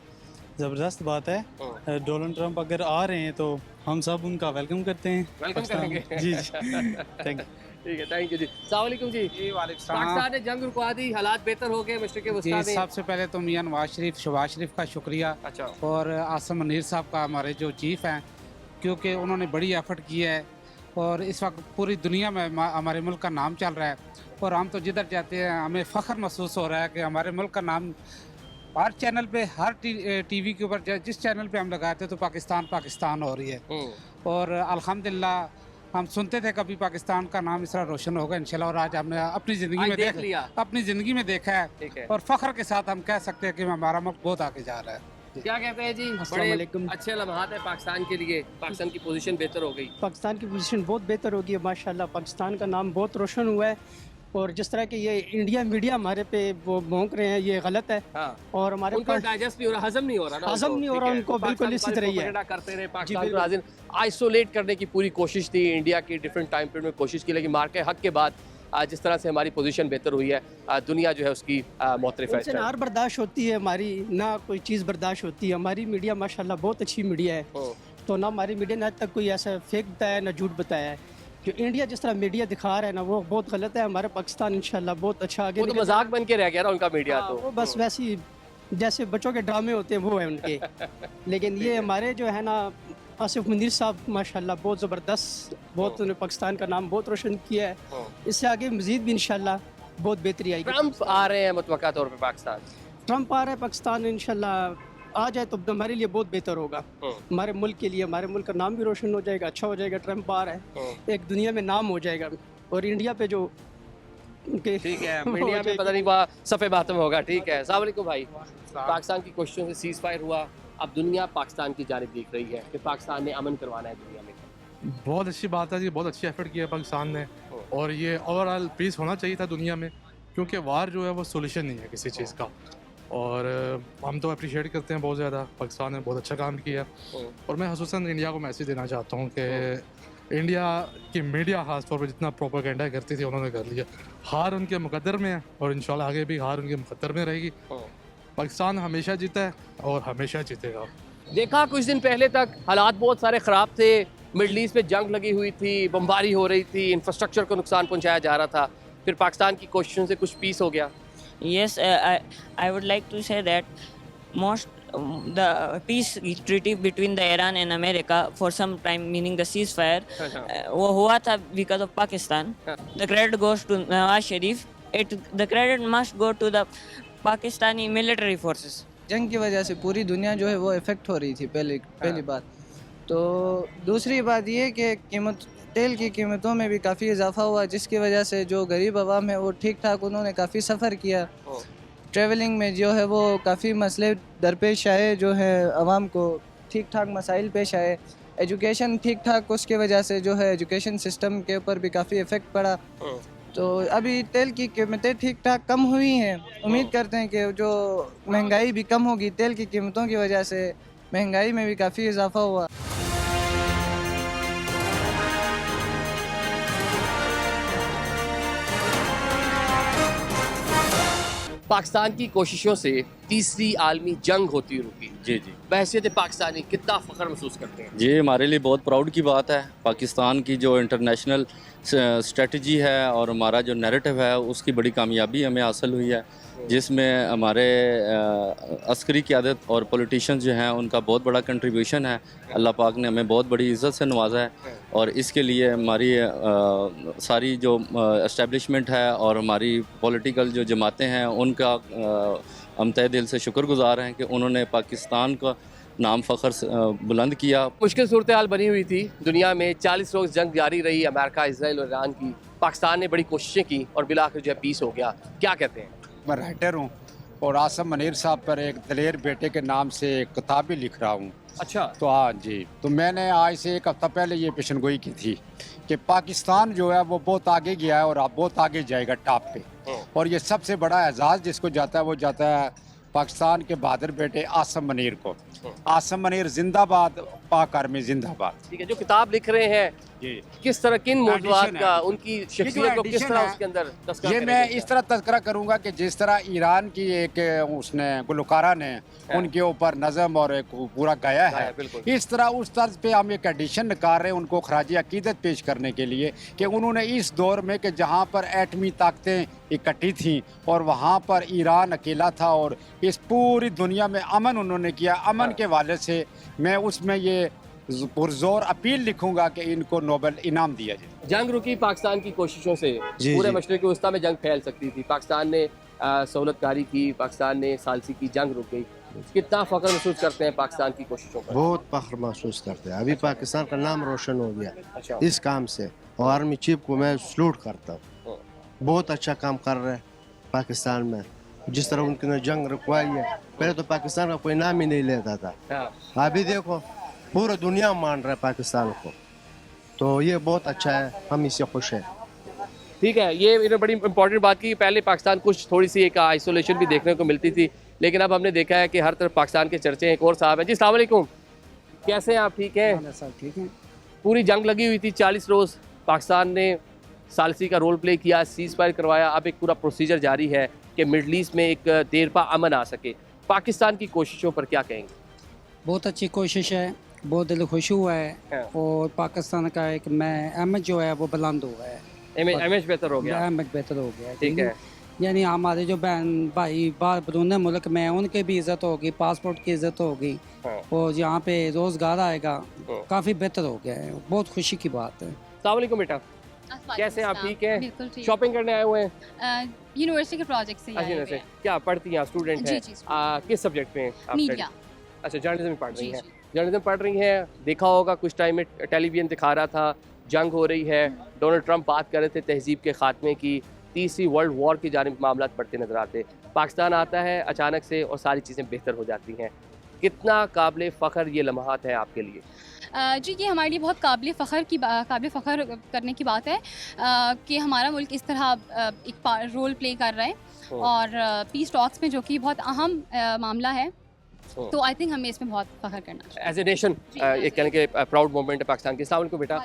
ज़बरदस्त बात है। डोनाल्ड ट्रंप अगर आ रहे हैं तो हम सब उनका वेलकम करते हैं। वेलकम करेंगे जी थैंक ठीक है, थैंक यू जी। अस्सलाम वालेकुम जी। पाकिस्तान ने जंग रुकवा दी, हालात बेहतर हो गए मशरिक़ वस्ता जी में। सबसे पहले तो मियां नवाज शरीफ शहबाज शरीफ का शुक्रिया अच्छा। और आसम मुनीर साहब का, हमारे जो चीफ हैं, क्योंकि उन्होंने बड़ी एफर्ट की है और इस वक्त पूरी दुनिया में हमारे मुल्क का नाम चल रहा है और हम तो जिधर जाते हैं हमें फ़ख्र महसूस हो रहा है कि हमारे मुल्क का नाम हर चैनल पे, हर टीवी के ऊपर जिस चैनल पे हम लगाते तो पाकिस्तान पाकिस्तान हो रही है। और अल्हम्दुलिल्लाह हम सुनते थे कभी पाकिस्तान का नाम इस तरह रोशन होगा इंशाल्लाह, और आज हमने अपनी ज़िंदगी में देख लिया। अपनी ज़िंदगी में देखा है और फ़ख्र के साथ हम कह सकते हैं कि हमारा मुल्क बहुत आगे जा रहा है। क्या कहते हैं जी? अस्सलाम बड़े वालेकुम। अच्छे लम्हात है पाकिस्तान के लिए, पाकिस्तान की पोजीशन बेहतर हो गई। पाकिस्तान की पोजीशन बहुत बेहतर हो गई है माशाल्लाह। पाकिस्तान का नाम बहुत रोशन हुआ है और जिस तरह के ये इंडिया मीडिया हमारे पे वो भौंक रहे हैं ये गलत है। हाँ। और हमारे उनका डाइजेस्ट नहीं हो रहा, हजम नहीं हो रहा ना, हजम नहीं हो रहा उनको, बिल्कुल इसी तरह ही है। करते रहे पाकिस्तान को हाजिर आइसोलेट करने की पूरी कोशिश थी इंडिया की, डिफरेंट टाइम पीरियड में कोशिश की, लेकिन मार के हक के बाद जिस तरह से हमारी पोजीशन बेहतर हुई है, दुनिया जो है उसकी मोतरफ है। नार बर्दाश्त होती है हमारी, ना कोई चीज़ बर्दाश्त होती है। हमारी मीडिया माशाल्लाह बहुत अच्छी मीडिया है, तो ना हमारी मीडिया ने आज तक कोई ऐसा फेक बताया ना झूठ बताया है। जो इंडिया जिस तरह मीडिया दिखा रहा है ना वो बहुत गलत है। हमारा पाकिस्तान इंशाल्लाह बहुत अच्छा आगे, वो तो मजाक बन के रह गया ना उनका मीडिया, तो वो बस वैसे ही जैसे बच्चों के ड्रामे होते हैं वो है उनके। लेकिन ये हमारे जो है ना आसिफ मुनीर साहब माशाल्लाह बहुत ज़बरदस्त, बहुत उन्होंने पाकिस्तान का नाम बहुत रोशन किया है। इससे आगे मज़ीद भी इंशाल्लाह बहुत बेहतरी आएगी। ट्रम्प आ रहे हैं मुतवक्का तौर पे पाकिस्तान, ट्रम्प आ रहा है पाकिस्तान, इंशाल्लाह आ जाए तो हमारे लिए बहुत बेहतर होगा। हमारे मुल्क के लिए, हमारे मुल्क का नाम भी रोशन हो जाएगा, अच्छा हो जाएगा। ट्रम्प आ रहा है, एक दुनिया में नाम हो जाएगा और इंडिया पे जो उनके ठीक है मीडिया में पता नहीं वहाँ सफ़े बातम होगा। ठीक है, अस्सलाम वालेकुम भाई। पाकिस्तान की कोशिशों से सीज़ फायर हुआ, अब दुनिया पाकिस्तान की जानिब देख रही है कि पाकिस्तान ने अमन करवाना है दुनिया में। बहुत अच्छी बात है जी, बहुत अच्छी एफर्ट किया है पाकिस्तान ने और ये ओवरऑल पीस होना चाहिए था दुनिया में, क्योंकि वार जो है वो सोल्यूशन नहीं है किसी चीज़ का। और हम तो अप्रिशिएट करते हैं बहुत ज़्यादा, पाकिस्तान ने बहुत अच्छा काम किया और मैं ख़ुसूसन इंडिया को मैसेज देना चाहता हूँ कि इंडिया की मीडिया ख़ास तौर पर जितना प्रोपेगेंडा करती थी उन्होंने कर लिया। हार उनके मुकद्दर में है और इंशाल्लाह आगे भी हार उनके मुकद्दर में रहेगी। पाकिस्तान हमेशा जीता है और हमेशा जीतेगा। देखा कुछ दिन पहले तक हालात बहुत सारे ख़राब थे, मिडल ईस्ट में जंग लगी हुई थी, बमबारी हो रही थी, इंफ्रास्ट्रक्चर को नुकसान पहुंचाया जा रहा था, फिर पाकिस्तान की कोशिशों से कुछ पीस हो गया। Yes, I would like to say that the peace treaty between the Iran and America for some time, meaning the ceasefire, वो हुआ था because of Pakistan. The credit goes to Nawaz Sharif. The credit must go to the Pakistani military forces. जंग की वजह से पूरी दुनिया जो है वो इफ़ेक्ट हो रही थी पहली बात। तो दूसरी बात ये कि तेल की कीमतों में भी काफ़ी इजाफा हुआ, जिसकी वजह से जो गरीब आवाम है वो ठीक ठाक उन्होंने काफ़ी सफ़र किया। ट्रैवलिंग में जो है वो काफ़ी मसले दरपेश आए, जो है आवाम को ठीक ठाक मसाइल पेश आए। एजुकेशन ठीक ठाक, उसके वजह से जो है एजुकेशन सिस्टम के ऊपर भी काफ़ी इफ़ेक्ट पड़ा। तो अभी तेल की कीमतें ठीक ठाक कम हुई हैं, उम्मीद करते हैं कि जो महंगाई भी कम होगी, तेल की कीमतों की वजह से महंगाई में भी काफ़ी इजाफा हुआ। पाकिस्तान की कोशिशों से तीसरी आलमी जंग होती रुकी। जी बहैसियत पाकिस्तानी कितना फ़ख्र महसूस करते हैं? जी, हमारे लिए बहुत प्राउड की बात है। पाकिस्तान की जो इंटरनेशनल स्ट्रेटजी है और हमारा जो नैरेटिव है उसकी बड़ी कामयाबी हमें हासिल हुई है, जिसमें हमारे अस्करी क़यादत और पॉलिटिशियंस जो हैं उनका बहुत बड़ा कंट्रीब्यूशन है। अल्लाह पाक ने हमें बहुत बड़ी इज़्ज़त से नवाजा है और इसके लिए हमारी सारी जो इस्टेब्लिशमेंट है और हमारी पॉलिटिकल जो जमातें हैं उनका हम तहे दिल से शुक्रगुजार हैं कि उन्होंने पाकिस्तान का नाम फ़ख्र से बुलंद किया। मुश्किल सूरत हाल बनी हुई थी दुनिया में, 40 रोज़ जंग जारी रही अमेरिका, इसराइल और ईरान की। पाकिस्तान ने बड़ी कोशिशें की और बिलाखिर जो है पीस हो गया। क्या कहते हैं? मैं राइटर हूँ और आसम मुनीर साहब पर एक दलेर बेटे के नाम से एक किताब भी लिख रहा हूँ। अच्छा। तो हाँ जी, तो मैंने आज से एक हफ्ता पहले ये पेशनगोई की थी कि पाकिस्तान जो है वो बहुत आगे गया है और अब बहुत आगे जाएगा टॉप पे। और ये सबसे बड़ा एजाज़ जिसको जाता है वो जाता है पाकिस्तान के बहादुर बेटे आसम मुनीर को। आसम मुनीर जिंदाबाद, पाक आर्मी जिंदाबाद। ठीक है, जो किताब लिख रहे हैं किस तरह किन मौजूदात का उनकी ये जो शख्सियत को किस addition तरह है, उसके अंदर तस्करा ये करेंगे? मैं इस तरह तस्करा करूंगा कि जिस तरह ईरान की एक उसने गुलकारा ने उनके ऊपर नज़म और एक पूरा गाया है, इस तरह उस तर्ज पे हम एक एडिशन निकाल रहे हैं उनको खराज अकीदत पेश करने के लिए कि उन्होंने इस दौर में कि जहाँ पर एटमी ताकतें इकट्ठी थीं और वहाँ पर ईरान अकेला था और इस पूरी दुनिया में अमन उन्होंने किया, अमन के वाले से मैं उसमें ये पुरजोर अपील लिखूंगा कि इनको नोबेल इनाम दिया जाए। जंग रुकी पाकिस्तान की कोशिशों से, जी, पूरे जी। मशरिक़ वस्ता में जंग फैल सकती थी। पाकिस्तान ने सहूलतकारी की, पाकिस्तान ने सालसी की, जंग रुक गई। कितना फ़ख्र महसूस करते हैं पाकिस्तान की कोशिशों पर? बहुत फख्र महसूस करते हैं। अभी पाकिस्तान का नाम रोशन हो गया अच्छा। इस काम से, और आर्मी चीफ को मैं सलूट करता हूँ। बहुत अच्छा काम कर रहे हैं पाकिस्तान में, जिस तरह उनकी जंग रुकवाई है। पहले तो पाकिस्तान का कोई नाम ही नहीं लेता था, अभी देखो पूरी दुनिया मान रहा है पाकिस्तान को, तो ये बहुत अच्छा है, हम इससे खुश हैं। ठीक है, ये इन्होंने बड़ी इंपॉर्टेंट बात की। पहले पाकिस्तान कुछ थोड़ी सी एक आइसोलेशन भी देखने को मिलती थी, लेकिन अब हमने देखा है कि हर तरफ पाकिस्तान के चर्चे हैं। एक और साहब हैं जी, अस्सलाम वालेकुम, कैसे हैं आप? ठीक हैं? ठीक है। पूरी जंग लगी हुई थी 40 रोज़, पाकिस्तान ने सालसी का रोल प्ले किया, सीज़ फायर करवाया। अब एक पूरा प्रोसीजर जारी है कि मिडल ईस्ट में एक देरपा अमन आ सके। पाकिस्तान की कोशिशों पर क्या कहेंगे? बहुत अच्छी कोशिश है, बहुत दिल खुश हुआ है और पाकिस्तान का एक इमेज जो है वो बुलंद हुआ है, इमेज बेहतर हो गया, इमेज बेहतर हो गया। ठीक है। यानी हमारे जो बहन भाई बाहर बरूने मुल्क में उनकी भी इज़्ज़त होगी, पासपोर्ट की इज़्ज़त होगी और यहाँ पे रोज़गार आएगा, काफ़ी बेहतर हो गया है, बहुत खुशी की बात है। अस्सलाम वालेकुम बेटा, कैसे हैं आप? ठीक हैं? बिल्कुल ठीक। शॉपिंग करने आए हुए हैं? यूनिवर्सिटी के प्रोजेक्ट से आए हुए हैं। क्या पढ़ती हैं? स्टूडेंट जी, हैं? जी, किस सब्जेक्ट में आप? मीडिया। अच्छा, जर्नलिज्म पढ़ रही जी, हैं। जर्नलिज्म पढ़ रही हैं, देखा होगा कुछ टाइम में टेलीविजन दिखा रहा था, जंग हो रही है, डोनाल्ड ट्रंप बात कर रहे थे तहजीब के खात्मे की, तीसरी वर्ल्ड वॉर की जानिब मामला बढ़ते नजर आते। पाकिस्तान आता है अचानक से और सारी चीज़ें बेहतर हो जाती हैं। कितना काबिल फ़ख्र ये लम्हात है आपके लिए? जी, ये हमारे लिए बहुत काबिल फ़ख्र करने की बात है कि हमारा मुल्क इस तरह एक रोल प्ले कर रहा है और पीस टॉक्स में, जो कि बहुत अहम मामला है, तो आई थिंक हमें इसमें बहुत फ़ख्र करना चाहिए। एज ए नेशन एक कहने के प्राउड मोमेंट है पाकिस्तान के। अस्सलाम वालेकुम बेटा,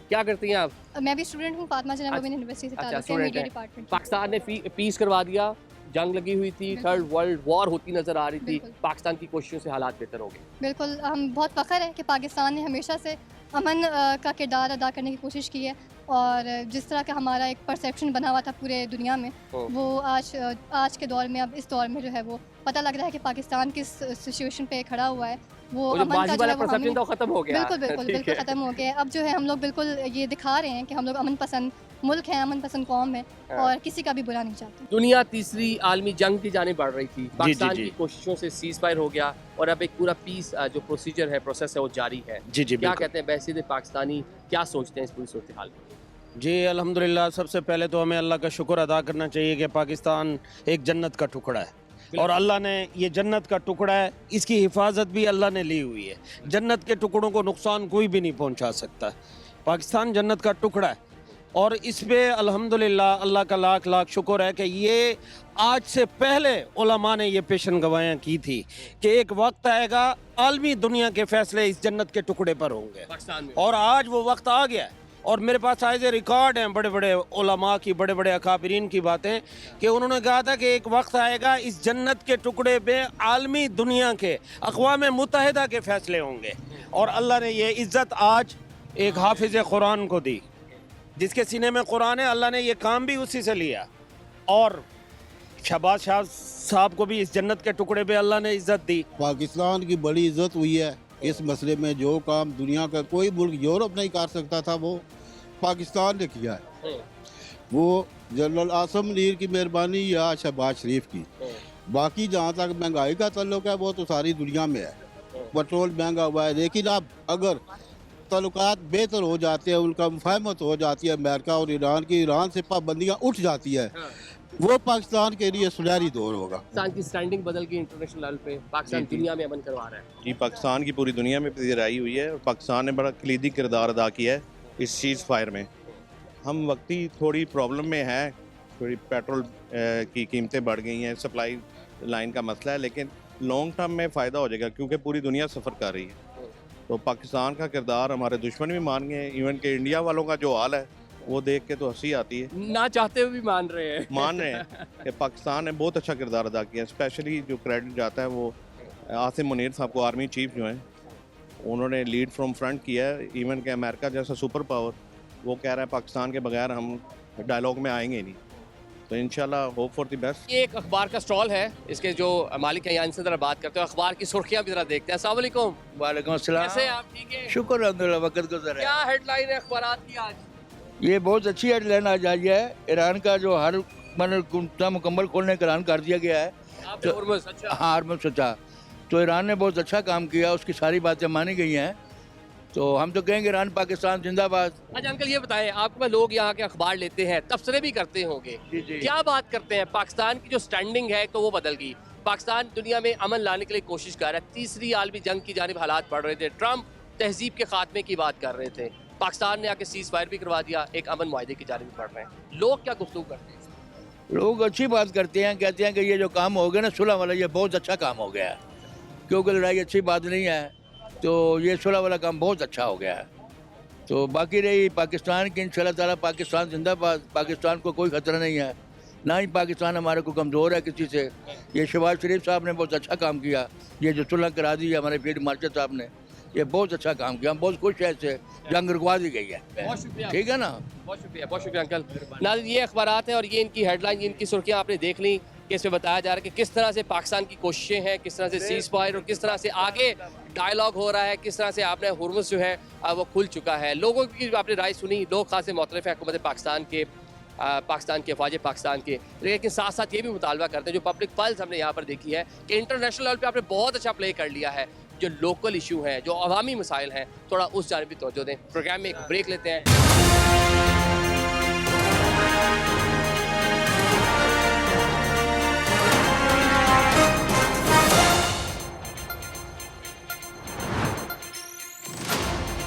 क्या करती हैं आप? मैं भी स्टूडेंट हूँ, फातिमा ज़ैनब वुमेन यूनिवर्सिटी से ताल्लुक़ है, मीडिया डिपार्टमेंट। पाकिस्तान ने पीस करवा दिया, जंग लगी हुई थी, थर्ड वर्ल्ड वॉर होती नजर आ रही थी, पाकिस्तान की कोशिशों से हालात बेहतर हो गए। बिल्कुल, हम बहुत फ़ख्र है कि पाकिस्तान ने हमेशा से अमन का किरदार अदा करने की कोशिश की है और जिस तरह का हमारा एक परसेप्शन बना हुआ था पूरे दुनिया में, वो आज के दौर में, अब इस दौर में जो है वो पता लग रहा है कि पाकिस्तान किस सिचुएशन पे खड़ा हुआ है। वो जो अमन का बाजी जो वाला है वो परसेप्शन हमें तो खत्म हो गया। बिल्कुल बिल्कुल ठीक बिल्कुल है। ख़त्म हो गया। अब जो है हम लोग बिल्कुल ये दिखा रहे हैं कि हम लोग अमन पसंद मुल्क है, अमन पसंद कौम है और किसी का भी बुरा नहीं चाहते। दुनिया तीसरी आलमी जंग की जाने बढ़ रही थी, पाकिस्तान जी। की कोशिशों से सीज फायर हो गया और अब एक पूरा पीस जो प्रोसीजर है, प्रोसेस है, वो जारी है। जी, क्या बिल्कुल। कहते हैं बैसिद पाकिस्तानी, क्या सोचते हैं इस पूरी सूरत हाल में? जी अल्हम्दुलिल्लाह, सबसे पहले तो हमें अल्लाह का शुक्र अदा करना चाहिए कि पाकिस्तान एक जन्नत का टुकड़ा है और अल्लाह ने ये जन्नत का टुकड़ा है, इसकी हिफाजत भी अल्लाह ने ली हुई है। जन्नत के टुकड़ों को नुकसान कोई भी नहीं पहुंचा सकता। पाकिस्तान जन्नत का टुकड़ा है और इस पे अल्हम्दुलिल्लाह अल्लाह का लाख लाख शुक्र है कि ये आज से पहले उलमा ने ये पेशन गवाहियाँ की थी कि एक वक्त आएगा आलमी दुनिया के फैसले इस जन्नत के टुकड़े पर होंगे और आज वो वक्त आ गया है। और मेरे पास आज रिकॉर्ड हैं बड़े बड़े उलमा की, बड़े बड़े अकाबरीन की बातें कि उन्होंने कहा था कि एक वक्त आएगा इस जन्नत के टुकड़े पे आलमी दुनिया के अक़वाम मुत्तहिदा के फैसले होंगे और अल्लाह ने ये इज़्ज़त आज एक हाफिज़ कुरान को दी, जिसके सीने में कुरान है। अल्लाह ने ये काम भी उसी से लिया और शहबाज शाह साहब को भी इस जन्नत के टुकड़े पे अल्लाह ने इज़्ज़त दी। पाकिस्तान की बड़ी इज्जत हुई है इस मसले में। जो काम दुनिया का कोई मुल्क यूरोप नहीं कर सकता था वो पाकिस्तान ने किया है। वो जनरल आसम मीर की मेहरबानी या शहबाज शरीफ की। बाकी जहाँ तक महंगाई का तल्लुक है वो तो सारी दुनिया में है, पेट्रोल महंगा हुआ है। लेकिन अब अगर तल्लुकात बेहतर हो जाते हैं, उनका मुफाहमत हो जाती है अमेरिका और ईरान की, ईरान से पाबंदियाँ उठ जाती है, वो पाकिस्तान के लिए सुनहरी दौर होगा। पाकिस्तान की स्टैंडिंग बदल गई इंटरनेशनल लेवल पे, पाकिस्तान दुनिया में अमन करवा रहा है। जी, पाकिस्तान की पूरी दुनिया में पजीराई हुई है और पाकिस्तान ने बड़ा कलीदी किरदार अदा किया है इस सीज़ फायर में। हम वक्ती थोड़ी प्रॉब्लम में हैं, थोड़ी पेट्रोल की कीमतें बढ़ गई हैं, सप्लाई लाइन का मसला है, लेकिन लॉन्ग टर्म में फ़ायदा हो जाएगा क्योंकि पूरी दुनिया सफ़र कर रही है। तो पाकिस्तान का किरदार हमारे दुश्मन भी मान गए, इवन के इंडिया वालों का जो हाल है वो देख के तो हंसी आती है। ना चाहते हुए भी मान रहे हैं। मान रहे हैं कि पाकिस्तान ने बहुत अच्छा किरदार अदा किया। स्पेशली जो क्रेडिट जाता है वो आसिम मुनीर साहब को, आर्मी चीफ जो हैं, उन्होंने लीड फ्रॉम फ्रंट किया है। इवन के अमेरिका जैसा सुपर पावर वो कह रहा है पाकिस्तान के बगैर हम डायलॉग में आएंगे नहीं। तो इंशाल्लाह होप फॉर द बेस्ट। ये एक अखबार का स्टॉल है, इसके जो मालिक हैं यहाँ इनसे ज़रा बात करते हैं, अखबार की सुर्खियाँ भी ज़रा देखते हैं। अस्सलाम वालेकुम। वालेकुम अस्सलाम। कैसे हैं आप? ठीक है, शुक्र अल्हम्दुलिल्लाह, वक्त गुजर क्या हेडलाइन है अखबार की आज? ये बहुत अच्छी हेडलाइन आज आई है। ईरान का जो हर मतलब मुकम्मल खोलने का ऐलान कर दिया गया है। आपने हुर्मुज़, अच्छा। हाँ, हुर्मुज़ सोचा तो ईरान ने बहुत अच्छा काम किया, उसकी सारी बातें मानी गई हैं। तो हम तो कहेंगे ईरान पाकिस्तान जिंदाबाद। अच्छा अंकल ये बताएं, आपके पास लोग यहाँ के अखबार लेते हैं, तबसरे भी करते होंगे, क्या बात करते हैं? पाकिस्तान की जो स्टैंडिंग है तो वो बदल गई, पाकिस्तान दुनिया में अमन लाने के लिए कोशिश कर रहा है, तीसरी आलमी जंग की जानिब हालात बढ़ रहे थे, ट्रंप तहजीब के खात्मे की बात कर रहे थे, पाकिस्तान ने आके सीज फायर भी करवा दिया, एक अमन मुआहदे की जानिब बढ़ रहे हैं। लोग क्या गुफ्तगू करते हैं? लोग अच्छी बात करते हैं, कहते हैं कि ये जो काम हो गया ना सुलह वाला, ये बहुत अच्छा काम हो गया है, क्योंकि लड़ाई अच्छी बात नहीं है, तो ये सुलह वाला काम बहुत अच्छा हो गया है। तो बाकी रही पाकिस्तान की, इंशाल्लाह ताला पाकिस्तान जिंदाबाद, पाकिस्तान को कोई ख़तरा नहीं है, ना ही पाकिस्तान हमारे को कमज़ोर है किसी से। ये शहबाज शरीफ साहब ने बहुत अच्छा काम किया, ये जो सुलह करा दी है हमारे फील्ड मार्शल साहब ने, ये बहुत अच्छा काम किया, हम बहुत खुश हैं इससे, जंग रुकवा दी गई है। बहुत शुक्रिया, ठीक है ना, बहुत शुक्रिया अंकल। नाज़रीन ये अखबारात हैं और ये इनकी हेडलाइन, इनकी सुर्खियाँ आपने देख ली कि इसमें बताया जा रहा है कि किस तरह से पाकिस्तान की कोशिशें हैं, किस तरह से सीज फायर और किस तरह से आगे डायलॉग हो रहा है, किस तरह से आपने हुर्मुज़ जो है वो खुल चुका है। लोगों की आपने राय सुनी, लोग खासे मुतरफ़ हैं हुकूमत पाकिस्तान के अफवाज पाकिस्तान के, लेकिन साथ साथ ये भी मुतालबा करते हैं, जो पब्लिक पल्स हमने यहाँ पर देखी है कि इंटरनेशनल लेवल पे आपने बहुत अच्छा प्ले कर लिया है, जो लोकल इशू हैं, जो अवामी मसाइल हैं, थोड़ा उस जानिब भी तवज्जो दें। प्रोग्राम में एक ब्रेक लेते हैं।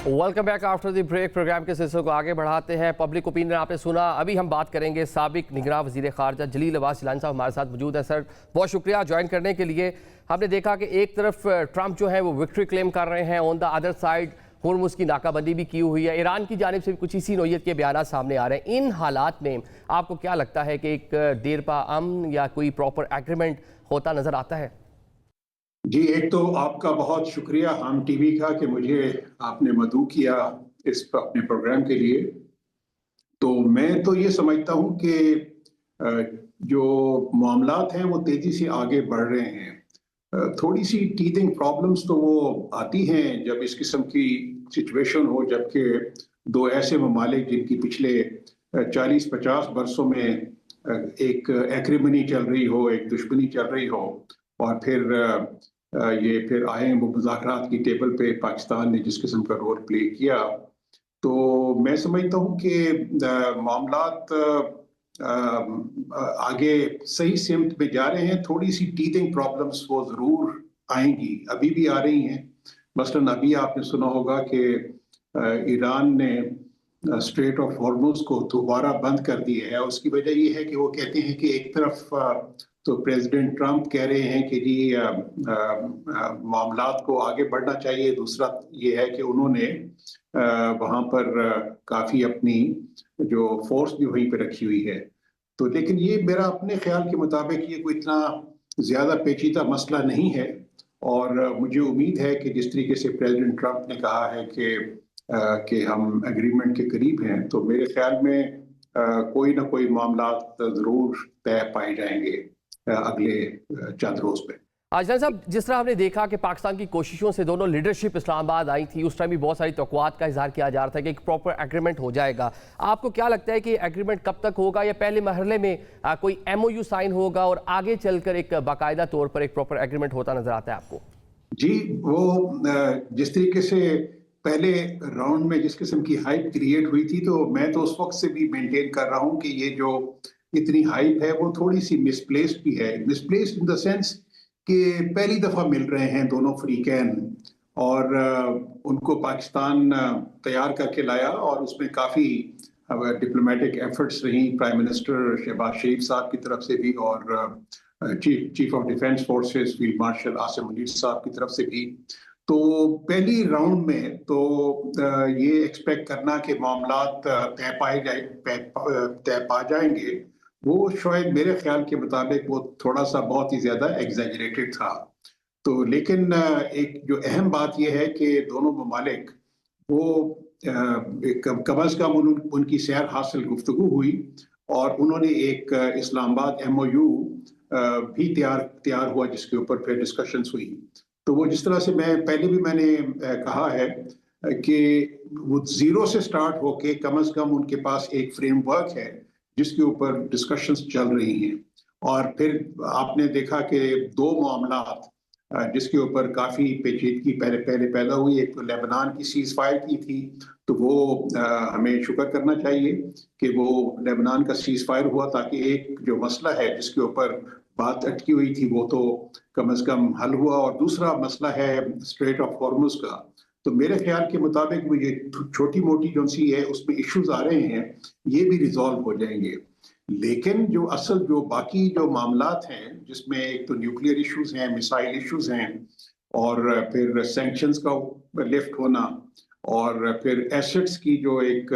Welcome back after the break. Programme के सिलसिले को आगे बढ़ाते हैं। पब्लिक ओपिनियन आपने सुना, अभी हम बात करेंगे साबिक निगरान वज़ीर ख़ारजा जलील अब्बास जिलानी साहब हमारे साथ मौजूद है। सर बहुत शुक्रिया ज्वाइन करने के लिए। हमने देखा कि एक तरफ ट्रंप जो है वो विक्ट्री क्लेम कर रहे हैं, on the other side Hormuz की नाकाबंदी भी की हुई है, ईरान की जानिब से भी कुछ इसी नोयत के बयान सामने आ रहे हैं। इन हालात में आपको क्या लगता है कि एक देरपा अमन या कोई प्रॉपर एग्रीमेंट होता नज़र आता है? जी, एक तो आपका बहुत शुक्रिया हम टीवी का कि मुझे आपने मदऊ किया इस अपने प्रोग्राम के लिए। तो मैं तो ये समझता हूँ कि जो मामलात हैं वो तेज़ी से आगे बढ़ रहे हैं। थोड़ी सी टीथिंग प्रॉब्लम्स तो वो आती हैं जब इस किस्म की सिचुएशन हो, जबकि दो ऐसे ममालिक जिनकी पिछले 40-50 बरसों में एक एक्रिमनी चल रही हो, एक दुश्मनी चल रही हो, और फिर आए वो मुज़ाकरात की टेबल पे पाकिस्तान ने जिस किस्म का रोल प्ले किया, तो मैं समझता हूँ कि मामलात आगे सही सिमत में जा रहे हैं। थोड़ी सी टीथिंग प्रॉब्लम्स वो ज़रूर आएंगी, अभी भी आ रही हैं। मसलन अभी आपने सुना होगा कि ईरान ने स्ट्रेट ऑफ हॉर्मुज़ को दोबारा बंद कर दिया है। उसकी वजह ये है कि वो कहते हैं कि एक तरफ तो प्रेसिडेंट ट्रंप कह रहे हैं कि जी मामलात को आगे बढ़ना चाहिए, दूसरा ये है कि उन्होंने वहाँ पर काफ़ी अपनी जो फोर्स भी वहीं पे रखी हुई है। तो लेकिन ये मेरा अपने ख्याल के मुताबिक ये कोई इतना ज़्यादा पेचीदा मसला नहीं है, और मुझे उम्मीद है कि जिस तरीके से प्रेसिडेंट ट्रंप ने कहा है कि हम एग्रीमेंट के करीब हैं, तो मेरे ख्याल में कोई ना कोई मामलात ज़रूर तय पाए जाएंगे अगले चंद रोज पे। आजलान साहब, जिस तरह हमने देखा कि पाकिस्तान की कोशिशों से दोनों लीडरशिप इस्लामाबाद आई थी, उस टाइम भी बहुत सारी तवक्कुआत का इजहार किया जा रहा था कि एक प्रॉपर एग्रीमेंट हो जाएगा। आपको क्या लगता है कि एग्रीमेंट कब तक होगा, या पहले मरहले में कोई MOU साइन होगा और आगे चलकर एक बाकायदा तौर पर एक प्रॉपर एग्रीमेंट होता नजर आता है आपको? जी, वो जिस तरीके से पहले राउंड में जिस किस्म की हाइप क्रिएट हुई थी, तो मैं तो उस वक्त से भी मेंटेन कर रहा हूँ कि ये जो इतनी हाइप है वो थोड़ी सी मिसप्लेस्ड भी है। मिसप्लेस्ड इन द सेंस कि पहली दफ़ा मिल रहे हैं दोनों फ्रीकैन, और उनको पाकिस्तान तैयार करके लाया, और उसमें काफ़ी डिप्लोमेटिक एफर्ट्स रही प्राइम मिनिस्टर शहबाज शरीफ साहब की तरफ से भी, और chief of defence forces field marshal Asim Munir साहब की तरफ से भी। तो पहली राउंड में तो ये एक्सपेक्ट करना कि मामलात तय पा जाएंगे, वो शायद मेरे ख्याल के मुताबिक वो थोड़ा सा बहुत ही ज़्यादा एग्जैजरेटेड था। तो लेकिन एक जो अहम बात यह है कि दोनों ममालिक वो कम अज़ कम उनकी सैर हासिल गुफ्तगू हुई और उन्होंने एक इस्लामाबाद MOU भी तैयार हुआ जिसके ऊपर फिर डिस्कशंस हुई। तो वो जिस तरह से मैंने कहा है कि वो ज़ीरो से स्टार्ट होके कम अज़ कम उनके पास एक फ्रेमवर्क है जिसके ऊपर डिस्कशंस चल रही हैं। और फिर आपने देखा कि दो मामलात जिसके ऊपर काफ़ी पेचीदगी पहले पैदा हुई, एक तो लेबनान की सीज़ फायर की थी, तो वो हमें शुक्र करना चाहिए कि वो लेबनान का सीज़ फायर हुआ ताकि एक जो मसला है जिसके ऊपर बात अटकी हुई थी वो तो कम अज़ कम हल हुआ। और दूसरा मसला है स्ट्रेट ऑफ हॉर्मुज़ का, तो मेरे ख्याल के मुताबिक वो ये छोटी मोटी जो सी है उसमें इश्यूज आ रहे हैं, ये भी रिजॉल्व हो जाएंगे। लेकिन जो बाकी जो मामलात हैं जिसमें एक तो न्यूक्लियर इश्यूज हैं, मिसाइल इश्यूज हैं, और फिर सैंक्शंस का लिफ्ट होना, और फिर एसेट्स की जो एक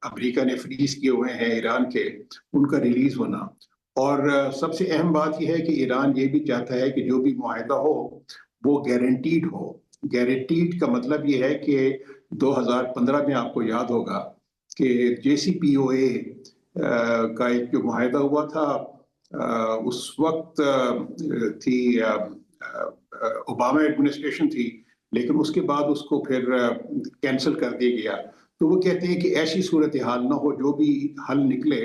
अमेरिका ने फ्रीज किए हुए हैं ईरान के, उनका रिलीज होना। और सबसे अहम बात यह है कि ईरान ये भी चाहता है कि जो भी मुआहदा हो वो गारंटीड हो। गारंटीड का मतलब ये है कि 2015 में आपको याद होगा कि JCPOA का एक जो मुआहदा हुआ था, उस वक्त थी ओबामा एडमिनिस्ट्रेशन थी, लेकिन उसके बाद उसको फिर कैंसिल कर दिया गया। तो वो कहते हैं कि ऐसी सूरत हाल ना हो, जो भी हल निकले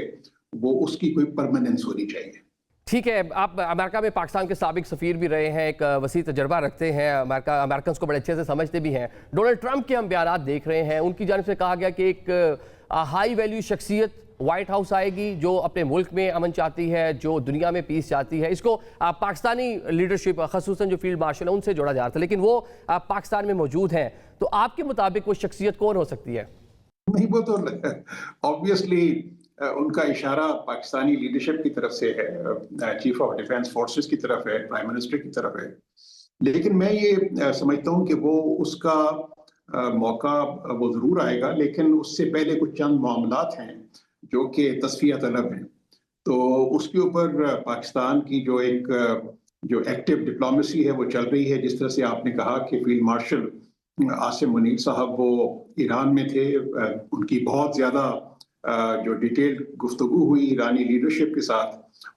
वो उसकी कोई परमानेंस होनी चाहिए। ठीक है, आप अमेरिका में पाकिस्तान के साबिक सफ़ीर भी रहे हैं, एक वसी तजर्बा रखते हैं, अमेरिकन को बड़े अच्छे से समझते भी हैं। डोनाल्ड ट्रंप के हम बयान देख रहे हैं, उनकी जानिब से कहा गया कि एक हाई वैल्यू शख्सियत व्हाइट हाउस आएगी जो अपने मुल्क में अमन चाहती है, जो दुनिया में पीस चाहती है। इसको पाकिस्तानी लीडरशिप ख़ुसूसन जो फील्ड मार्शल है उनसे जोड़ा जा रहा था, लेकिन वो पाकिस्तान में मौजूद हैं। तो आपके मुताबिक वो शख्सियत कौन हो सकती है? नहीं, वो तो ऑब्वियसली उनका इशारा पाकिस्तानी लीडरशिप की तरफ से है, चीफ ऑफ डिफेंस फोर्सेस की तरफ है, प्राइम मिनिस्टर की तरफ है। लेकिन मैं ये समझता हूँ कि वो उसका मौका वो ज़रूर आएगा, लेकिन उससे पहले कुछ चंद मामलात हैं जो कि तस्फिया तलब हैं। तो उसके ऊपर पाकिस्तान की जो एक्टिव डिप्लोमेसी है वो चल रही है। जिस तरह से आपने कहा कि फील्ड मार्शल आसिम मुनीर साहब वो ईरान में थे, उनकी बहुत ज़्यादा जो डिटेल्ड गुफ्तगू हुई ईरानी लीडरशिप के साथ,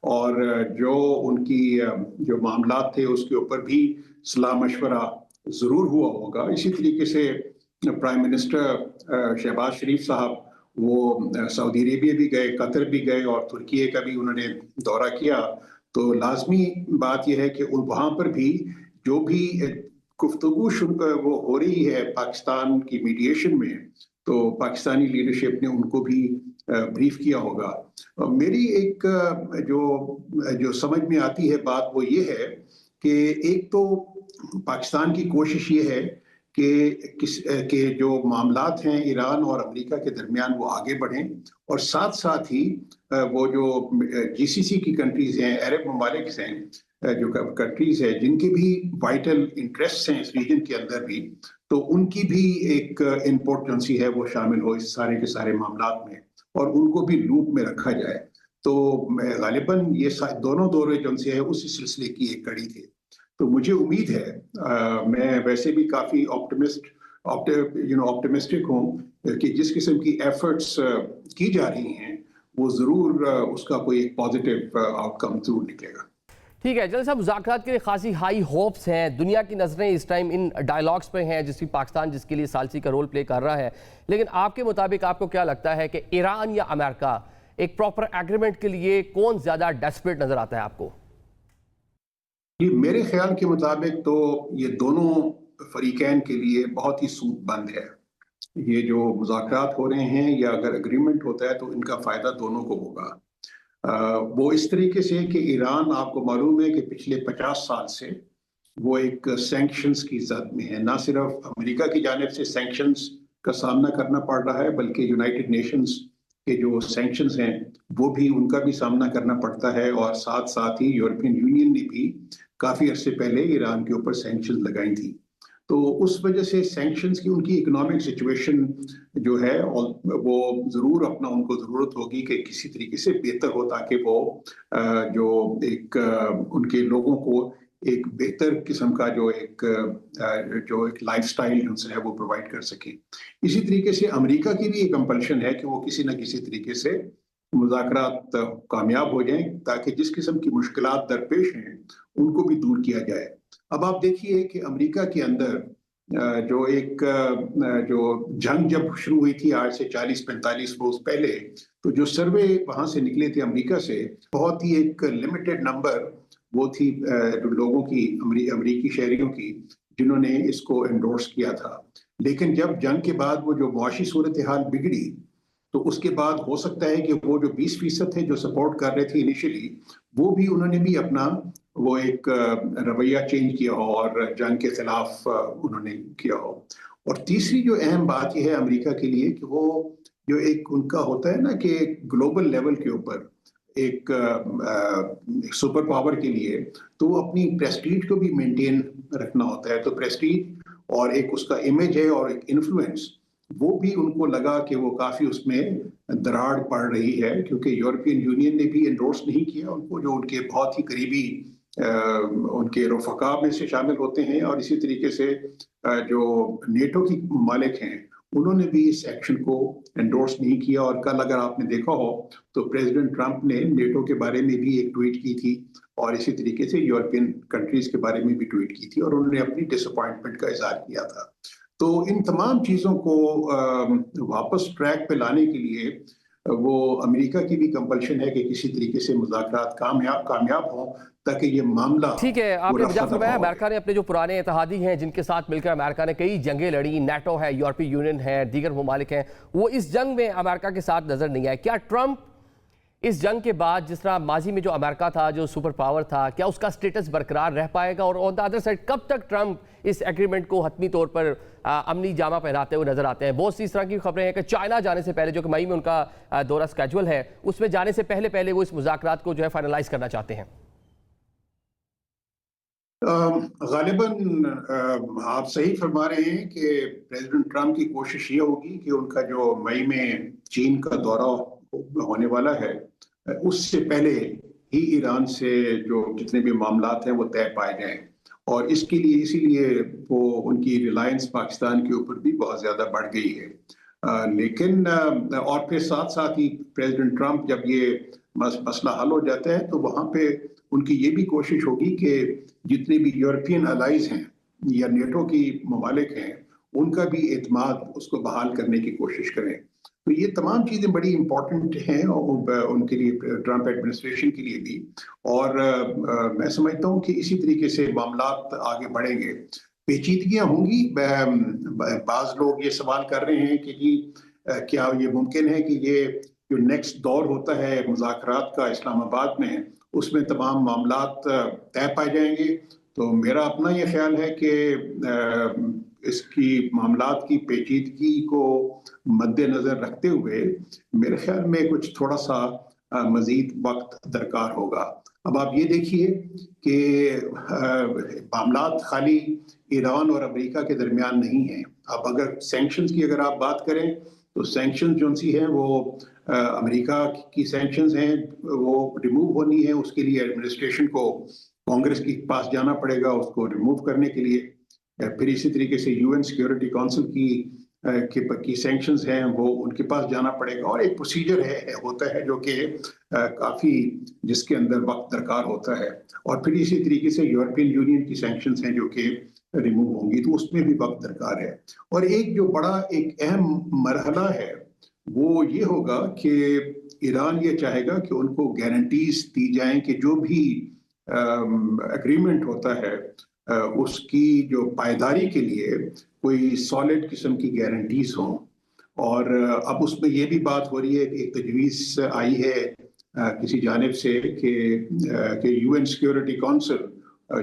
और जो उनकी जो मामलात थे उसके ऊपर भी सलाह मशवरा ज़रूर हुआ होगा। इसी तरीके से प्राइम मिनिस्टर शहबाज शरीफ साहब वो सऊदी अरेबिया भी गए, कतर भी गए, और तुर्की का भी उन्होंने दौरा किया। तो लाजमी बात यह है कि वहाँ पर भी जो भी गुफ्तगू वो हो रही है पाकिस्तान की मीडिएशन में, तो पाकिस्तानी लीडरशिप ने उनको भी ब्रीफ किया होगा। मेरी एक जो समझ में आती है बात वो ये है कि एक तो पाकिस्तान की कोशिश ये है कि जो मामलात हैं ईरान और अमेरिका के दरमियान वो आगे बढ़ें, और साथ साथ ही वो जो GCC की कंट्रीज़ हैं, अरब ममालिक हैं, जो कंट्रीज़ हैं जिनके भी वाइटल इंटरेस्ट हैं इस रीजन के अंदर भी, तो उनकी भी एक इनपुट जो सी है वो शामिल हो इस सारे के सारे मामलात में, और उनको भी लूप में रखा जाए। तो गालिबन ये दोनों दौरे जो है उसी सिलसिले की एक कड़ी थी। तो मुझे उम्मीद है, मैं वैसे भी काफ़ी ऑप्टिमिस्टिक हूँ कि जिस किस्म की एफर्ट्स की जा रही हैं वो ज़रूर उसका कोई एक पॉजिटिव आउटकम ज़रूर निकलेगा। ठीक है, जल्द साहब, मुज़ाकरात के लिए खासी हाई होप्स हैं, दुनिया की नज़रें इस टाइम इन डायलॉग्स पे हैं जिसकी पाकिस्तान जिसके लिए सालसी का रोल प्ले कर रहा है। लेकिन आपके मुताबिक आपको क्या लगता है कि ईरान या अमेरिका एक प्रॉपर एग्रीमेंट के लिए कौन ज़्यादा डेस्परेट नज़र आता है आपको? ये मेरे ख्याल के मुताबिक तो ये दोनों फरीकैन के लिए बहुत ही सूदबंद है। ये जो मुज़ाकरात हो रहे हैं या अगर एग्रीमेंट होता है तो इनका फ़ायदा दोनों को होगा। वो इस तरीके से कि ईरान, आपको मालूम है कि पिछले 50 साल से वो एक सैंक्शंस की जद में है। ना सिर्फ अमेरिका की जानिब से सैंक्शंस का सामना करना पड़ रहा है, बल्कि यूनाइटेड नेशंस के जो सैंक्शंस हैं वो भी, उनका भी सामना करना पड़ता है, और साथ साथ ही यूरोपियन यूनियन ने भी काफ़ी अरसे पहले ईरान के ऊपर सैंक्शन लगाई थी। तो उस वजह से सैंक्शंस की उनकी इकोनॉमिक सिचुएशन जो है वो ज़रूर अपना उनको ज़रूरत होगी कि किसी तरीके से बेहतर हो, ताकि वो जो एक उनके लोगों को एक बेहतर किस्म का जो एक लाइफस्टाइल उनसे है वो प्रोवाइड कर सके। इसी तरीके से अमेरिका की भी एक कंपल्शन है कि वो किसी न किसी तरीके से मुज़ाकरात कामयाब हो जाएं, ताकि जिस किस्म की मुश्किलात दरपेश हैं उनको भी दूर किया जाए। अब आप देखिए कि अमेरिका के अंदर जो जंग जब शुरू हुई थी आज से 40-45 रोज पहले, तो जो सर्वे वहां से निकले थे अमेरिका से, बहुत ही एक लिमिटेड नंबर वो थी लोगों की, अमेरिकी शहरियों की, जिन्होंने इसको एंडोर्स किया था। लेकिन जब जंग के बाद वो जो मुआशी सूरत हाल बिगड़ी, तो उसके बाद हो सकता है कि वो जो 20% थे जो सपोर्ट कर रहे थे इनिशियली, वो भी उन्होंने भी अपना वो एक रवैया चेंज किया हो और जंग के खिलाफ उन्होंने किया हो। और तीसरी जो अहम बात यह है अमेरिका के लिए कि वो जो एक उनका होता है ना कि ग्लोबल लेवल के ऊपर एक सुपर पावर के लिए तो वो अपनी प्रेस्टीज को भी मेंटेन रखना होता है। तो प्रेस्टीज और एक उसका इमेज है और एक इन्फ्लुएंस, वो भी उनको लगा कि वो काफ़ी उसमें दरार पड़ रही है, क्योंकि यूरोपियन यूनियन ने भी एंडोर्स नहीं किया उनको, जो उनके बहुत ही करीबी उनके रफ़का में से शामिल होते हैं, और इसी तरीके से जो नेटो की ममालिक हैं उन्होंने भी इस एक्शन को एंडोर्स नहीं किया। और कल अगर आपने देखा हो तो प्रेसिडेंट ट्रंप ने नेटो के बारे में भी एक ट्वीट की थी, और इसी तरीके से यूरोपियन कंट्रीज के बारे में भी ट्वीट की थी, और उन्होंने अपनी डिसअपॉइंटमेंट का इजहार किया था। तो इन तमाम चीज़ों को वापस ट्रैक पे लाने के लिए वो अमेरिका की भी कंपल्शन है कि किसी तरीके से मुज़ाकरात कामयाब हों, ताकि ये मामला ठीक है। आपने वजह फरमाया अमेरिका ने अपने जो पुराने इत्तेहादी हैं जिनके साथ मिलकर अमेरिका ने कई जंगें लड़ी, नेटो है, यूरोपीय यूनियन है, दीगर ममालिक हैं, वो इस जंग में अमेरिका के साथ नज़र नहीं आए। क्या ट्रंप इस जंग के बाद, जिस तरह माजी में जो अमेरिका था, जो सुपर पावर था, क्या उसका स्टेटस बरकरार रह पाएगा? और ऑन द अदर साइड कब तक ट्रंप इस एग्रीमेंट को हतमी तौर पर अमनी जामा पहनाते हुए नजर आते हैं? बहुत सी इस तरह की खबरें हैं कि चाइना जाने से पहले, जो कि मई में उनका दौरा स्केजुअल है, उसमें जाने से पहले वो इस मुज़ाकरात को जो है फाइनलाइज करना चाहते हैं। गालिबन आप सही फरमा रहे हैं कि प्रेसिडेंट ट्रंप की कोशिश ये होगी कि उनका जो मई में चीन का दौरा होने वाला है, उससे पहले ही ईरान से जो जितने भी मामलात हैं वो तय पाए जाएं, और इसीलिए वो उनकी रिलायंस पाकिस्तान के ऊपर भी बहुत ज़्यादा बढ़ गई है। लेकिन और फिर साथ ही प्रेसिडेंट ट्रंप जब ये मसला हल हो जाता है, तो वहाँ पे उनकी ये भी कोशिश होगी कि जितने भी यूरोपियन अलाइज हैं या नेटो की ममालिक हैं, उनका भी एतमाद उसको बहाल करने की कोशिश करें। तो ये तमाम चीज़ें बड़ी इम्पोर्टेंट हैं उनके लिए, ट्रंप एडमिनिस्ट्रेशन के लिए भी। और मैं समझता हूँ कि इसी तरीके से मामलात आगे बढ़ेंगे। पेचीदगियाँ होंगी। बाज़ लोग ये सवाल कर रहे हैं कि क्या ये मुमकिन है कि ये जो नेक्स्ट दौर होता है मुज़ाकरात का इस्लामाबाद में, उसमें तमाम मामलात तय पाए जाएंगे? तो मेरा अपना ये ख्याल है कि इसकी मामलात की पेचीदगी को मद्देनज़र रखते हुए मेरे ख्याल में कुछ थोड़ा सा मज़ीद वक्त दरकार होगा। अब आप ये देखिए कि मामलात खाली ईरान और अमेरिका के दरमियान नहीं हैं। अब अगर सैंक्शंस की अगर आप बात करें, तो सैंक्शंस जो सी हैं वो अमेरिका की सैंक्शंस हैं, वो रिमूव होनी है। उसके लिए एडमिनिस्ट्रेशन को कांग्रेस के पास जाना पड़ेगा उसको रिमूव करने के लिए। फिर इसी तरीके से यूएन सिक्योरिटी काउंसिल की सैंक्शंस हैं, वो उनके पास जाना पड़ेगा, और एक प्रोसीजर होता है जो कि काफ़ी जिसके अंदर वक्त दरकार होता है। और फिर इसी तरीके से यूरोपियन यूनियन की सैंक्शंस हैं जो कि रिमूव होंगी, तो उसमें भी वक्त दरकार है। और एक जो बड़ा एक अहम मरहला है वो ये होगा कि ईरान ये चाहेगा कि उनको गारंटीज दी जाएं कि जो भी एग्रीमेंट होता है उसकी जो पायदारी के लिए कोई सॉलिड किस्म की गारंटीज हों। और अब उसमें ये भी बात हो रही है कि एक तजवीज़ आई है किसी जानिब से कि यूएन सिक्योरिटी काउंसिल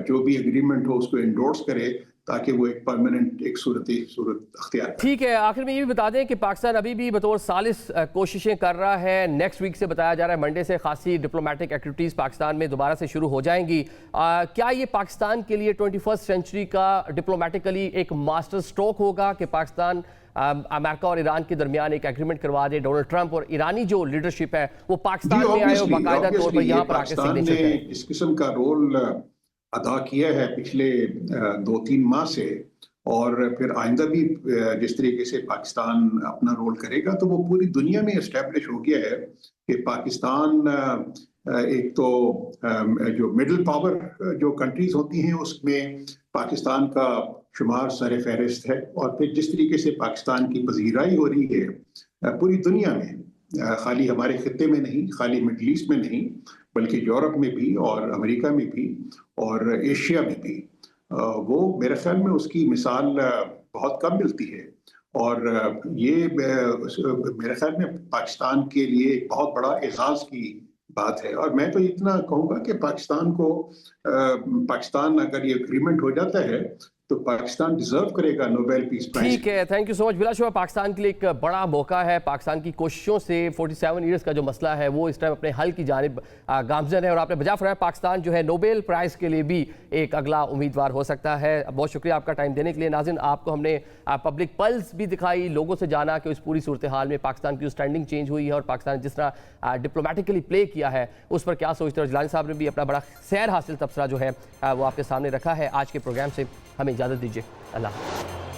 जो भी एग्रीमेंट हो उसको एंडोर्स करे, ताकि वो एक परमानेंट एक सूरत अख्तियार करें। ठीक है, आखिर में ये भी बता दें कि पाकिस्तान अभी भी बतौर सालिस कोशिशें कर रहा है। नेक्स्ट वीक से बताया जा रहा है मंडे से खासी डिप्लोमेटिक एक्टिविटीज़ पाकिस्तान में दोबारा से शुरू हो जाएंगी। क्या ये पाकिस्तान के लिए 21st सेंचुरी का डिप्लोमेटिकली एक मास्टर स्ट्रोक होगा कि पाकिस्तान अमेरिका और ईरान के दरमियान एक एग्रीमेंट करवा दे? डोनाल्ड ट्रंप और ईरानी जो लीडरशिप है वो पाकिस्तान में आए और बाकायदा तौर पर यहाँ पर आके सिग्नेचर करें। इस किस्म का रोल अदा किया है पिछले 2-3 माह से, और फिर आइंदा भी जिस तरीके से पाकिस्तान अपना रोल करेगा तो वो पूरी दुनिया में इस्टेब्लिश हो गया है कि पाकिस्तान एक तो जो मिडिल पावर जो कंट्रीज होती हैं उसमें पाकिस्तान का शुमार सर फहरिस्त है। और फिर जिस तरीके से पाकिस्तान की पजीराई हो रही है पूरी दुनिया में, खाली हमारे खत्ते में नहीं, खाली मिडल ईस्ट में नहीं, बल्कि यूरोप में भी और अमेरिका में भी और एशिया में भी, वो मेरे ख्याल में उसकी मिसाल बहुत कम मिलती है। और ये मेरे ख्याल में पाकिस्तान के लिए एक बहुत बड़ा एजाज़ की बात है। और मैं तो इतना कहूँगा कि पाकिस्तान अगर ये एग्रीमेंट हो जाता है तो पाकिस्तान डिजर्व करेगा नोबेल पीस प्राइज। ठीक है, थैंक यू सो मच। बिलाशुबा पाकिस्तान के लिए एक बड़ा मौका है। पाकिस्तान की कोशिशों से 47 ईयर्स का जो मसला है वो इस टाइम अपने हल की जानिब गामजन है, और आपने बजा फरमाया पाकिस्तान जो है नोबेल प्राइज़ के लिए भी एक अगला उम्मीदवार हो सकता है। बहुत शुक्रिया आपका टाइम देने के लिए। नाज़रीन, आपको हमने पब्लिक पल्स भी दिखाई, लोगों से जाना कि इस पूरी सूरत हाल में पाकिस्तान की स्टैंडिंग चेंज हुई है और पाकिस्तान जिस तरह डिप्लोमेटिकली प्ले किया है उस पर क्या सोचते हैं। जिलानी साहब ने भी अपना बड़ा सैर हासिल तबसरा जो है वो आपके सामने रखा है। आज के प्रोग्राम से हमें इजाज़त दीजिए। अल्लाह।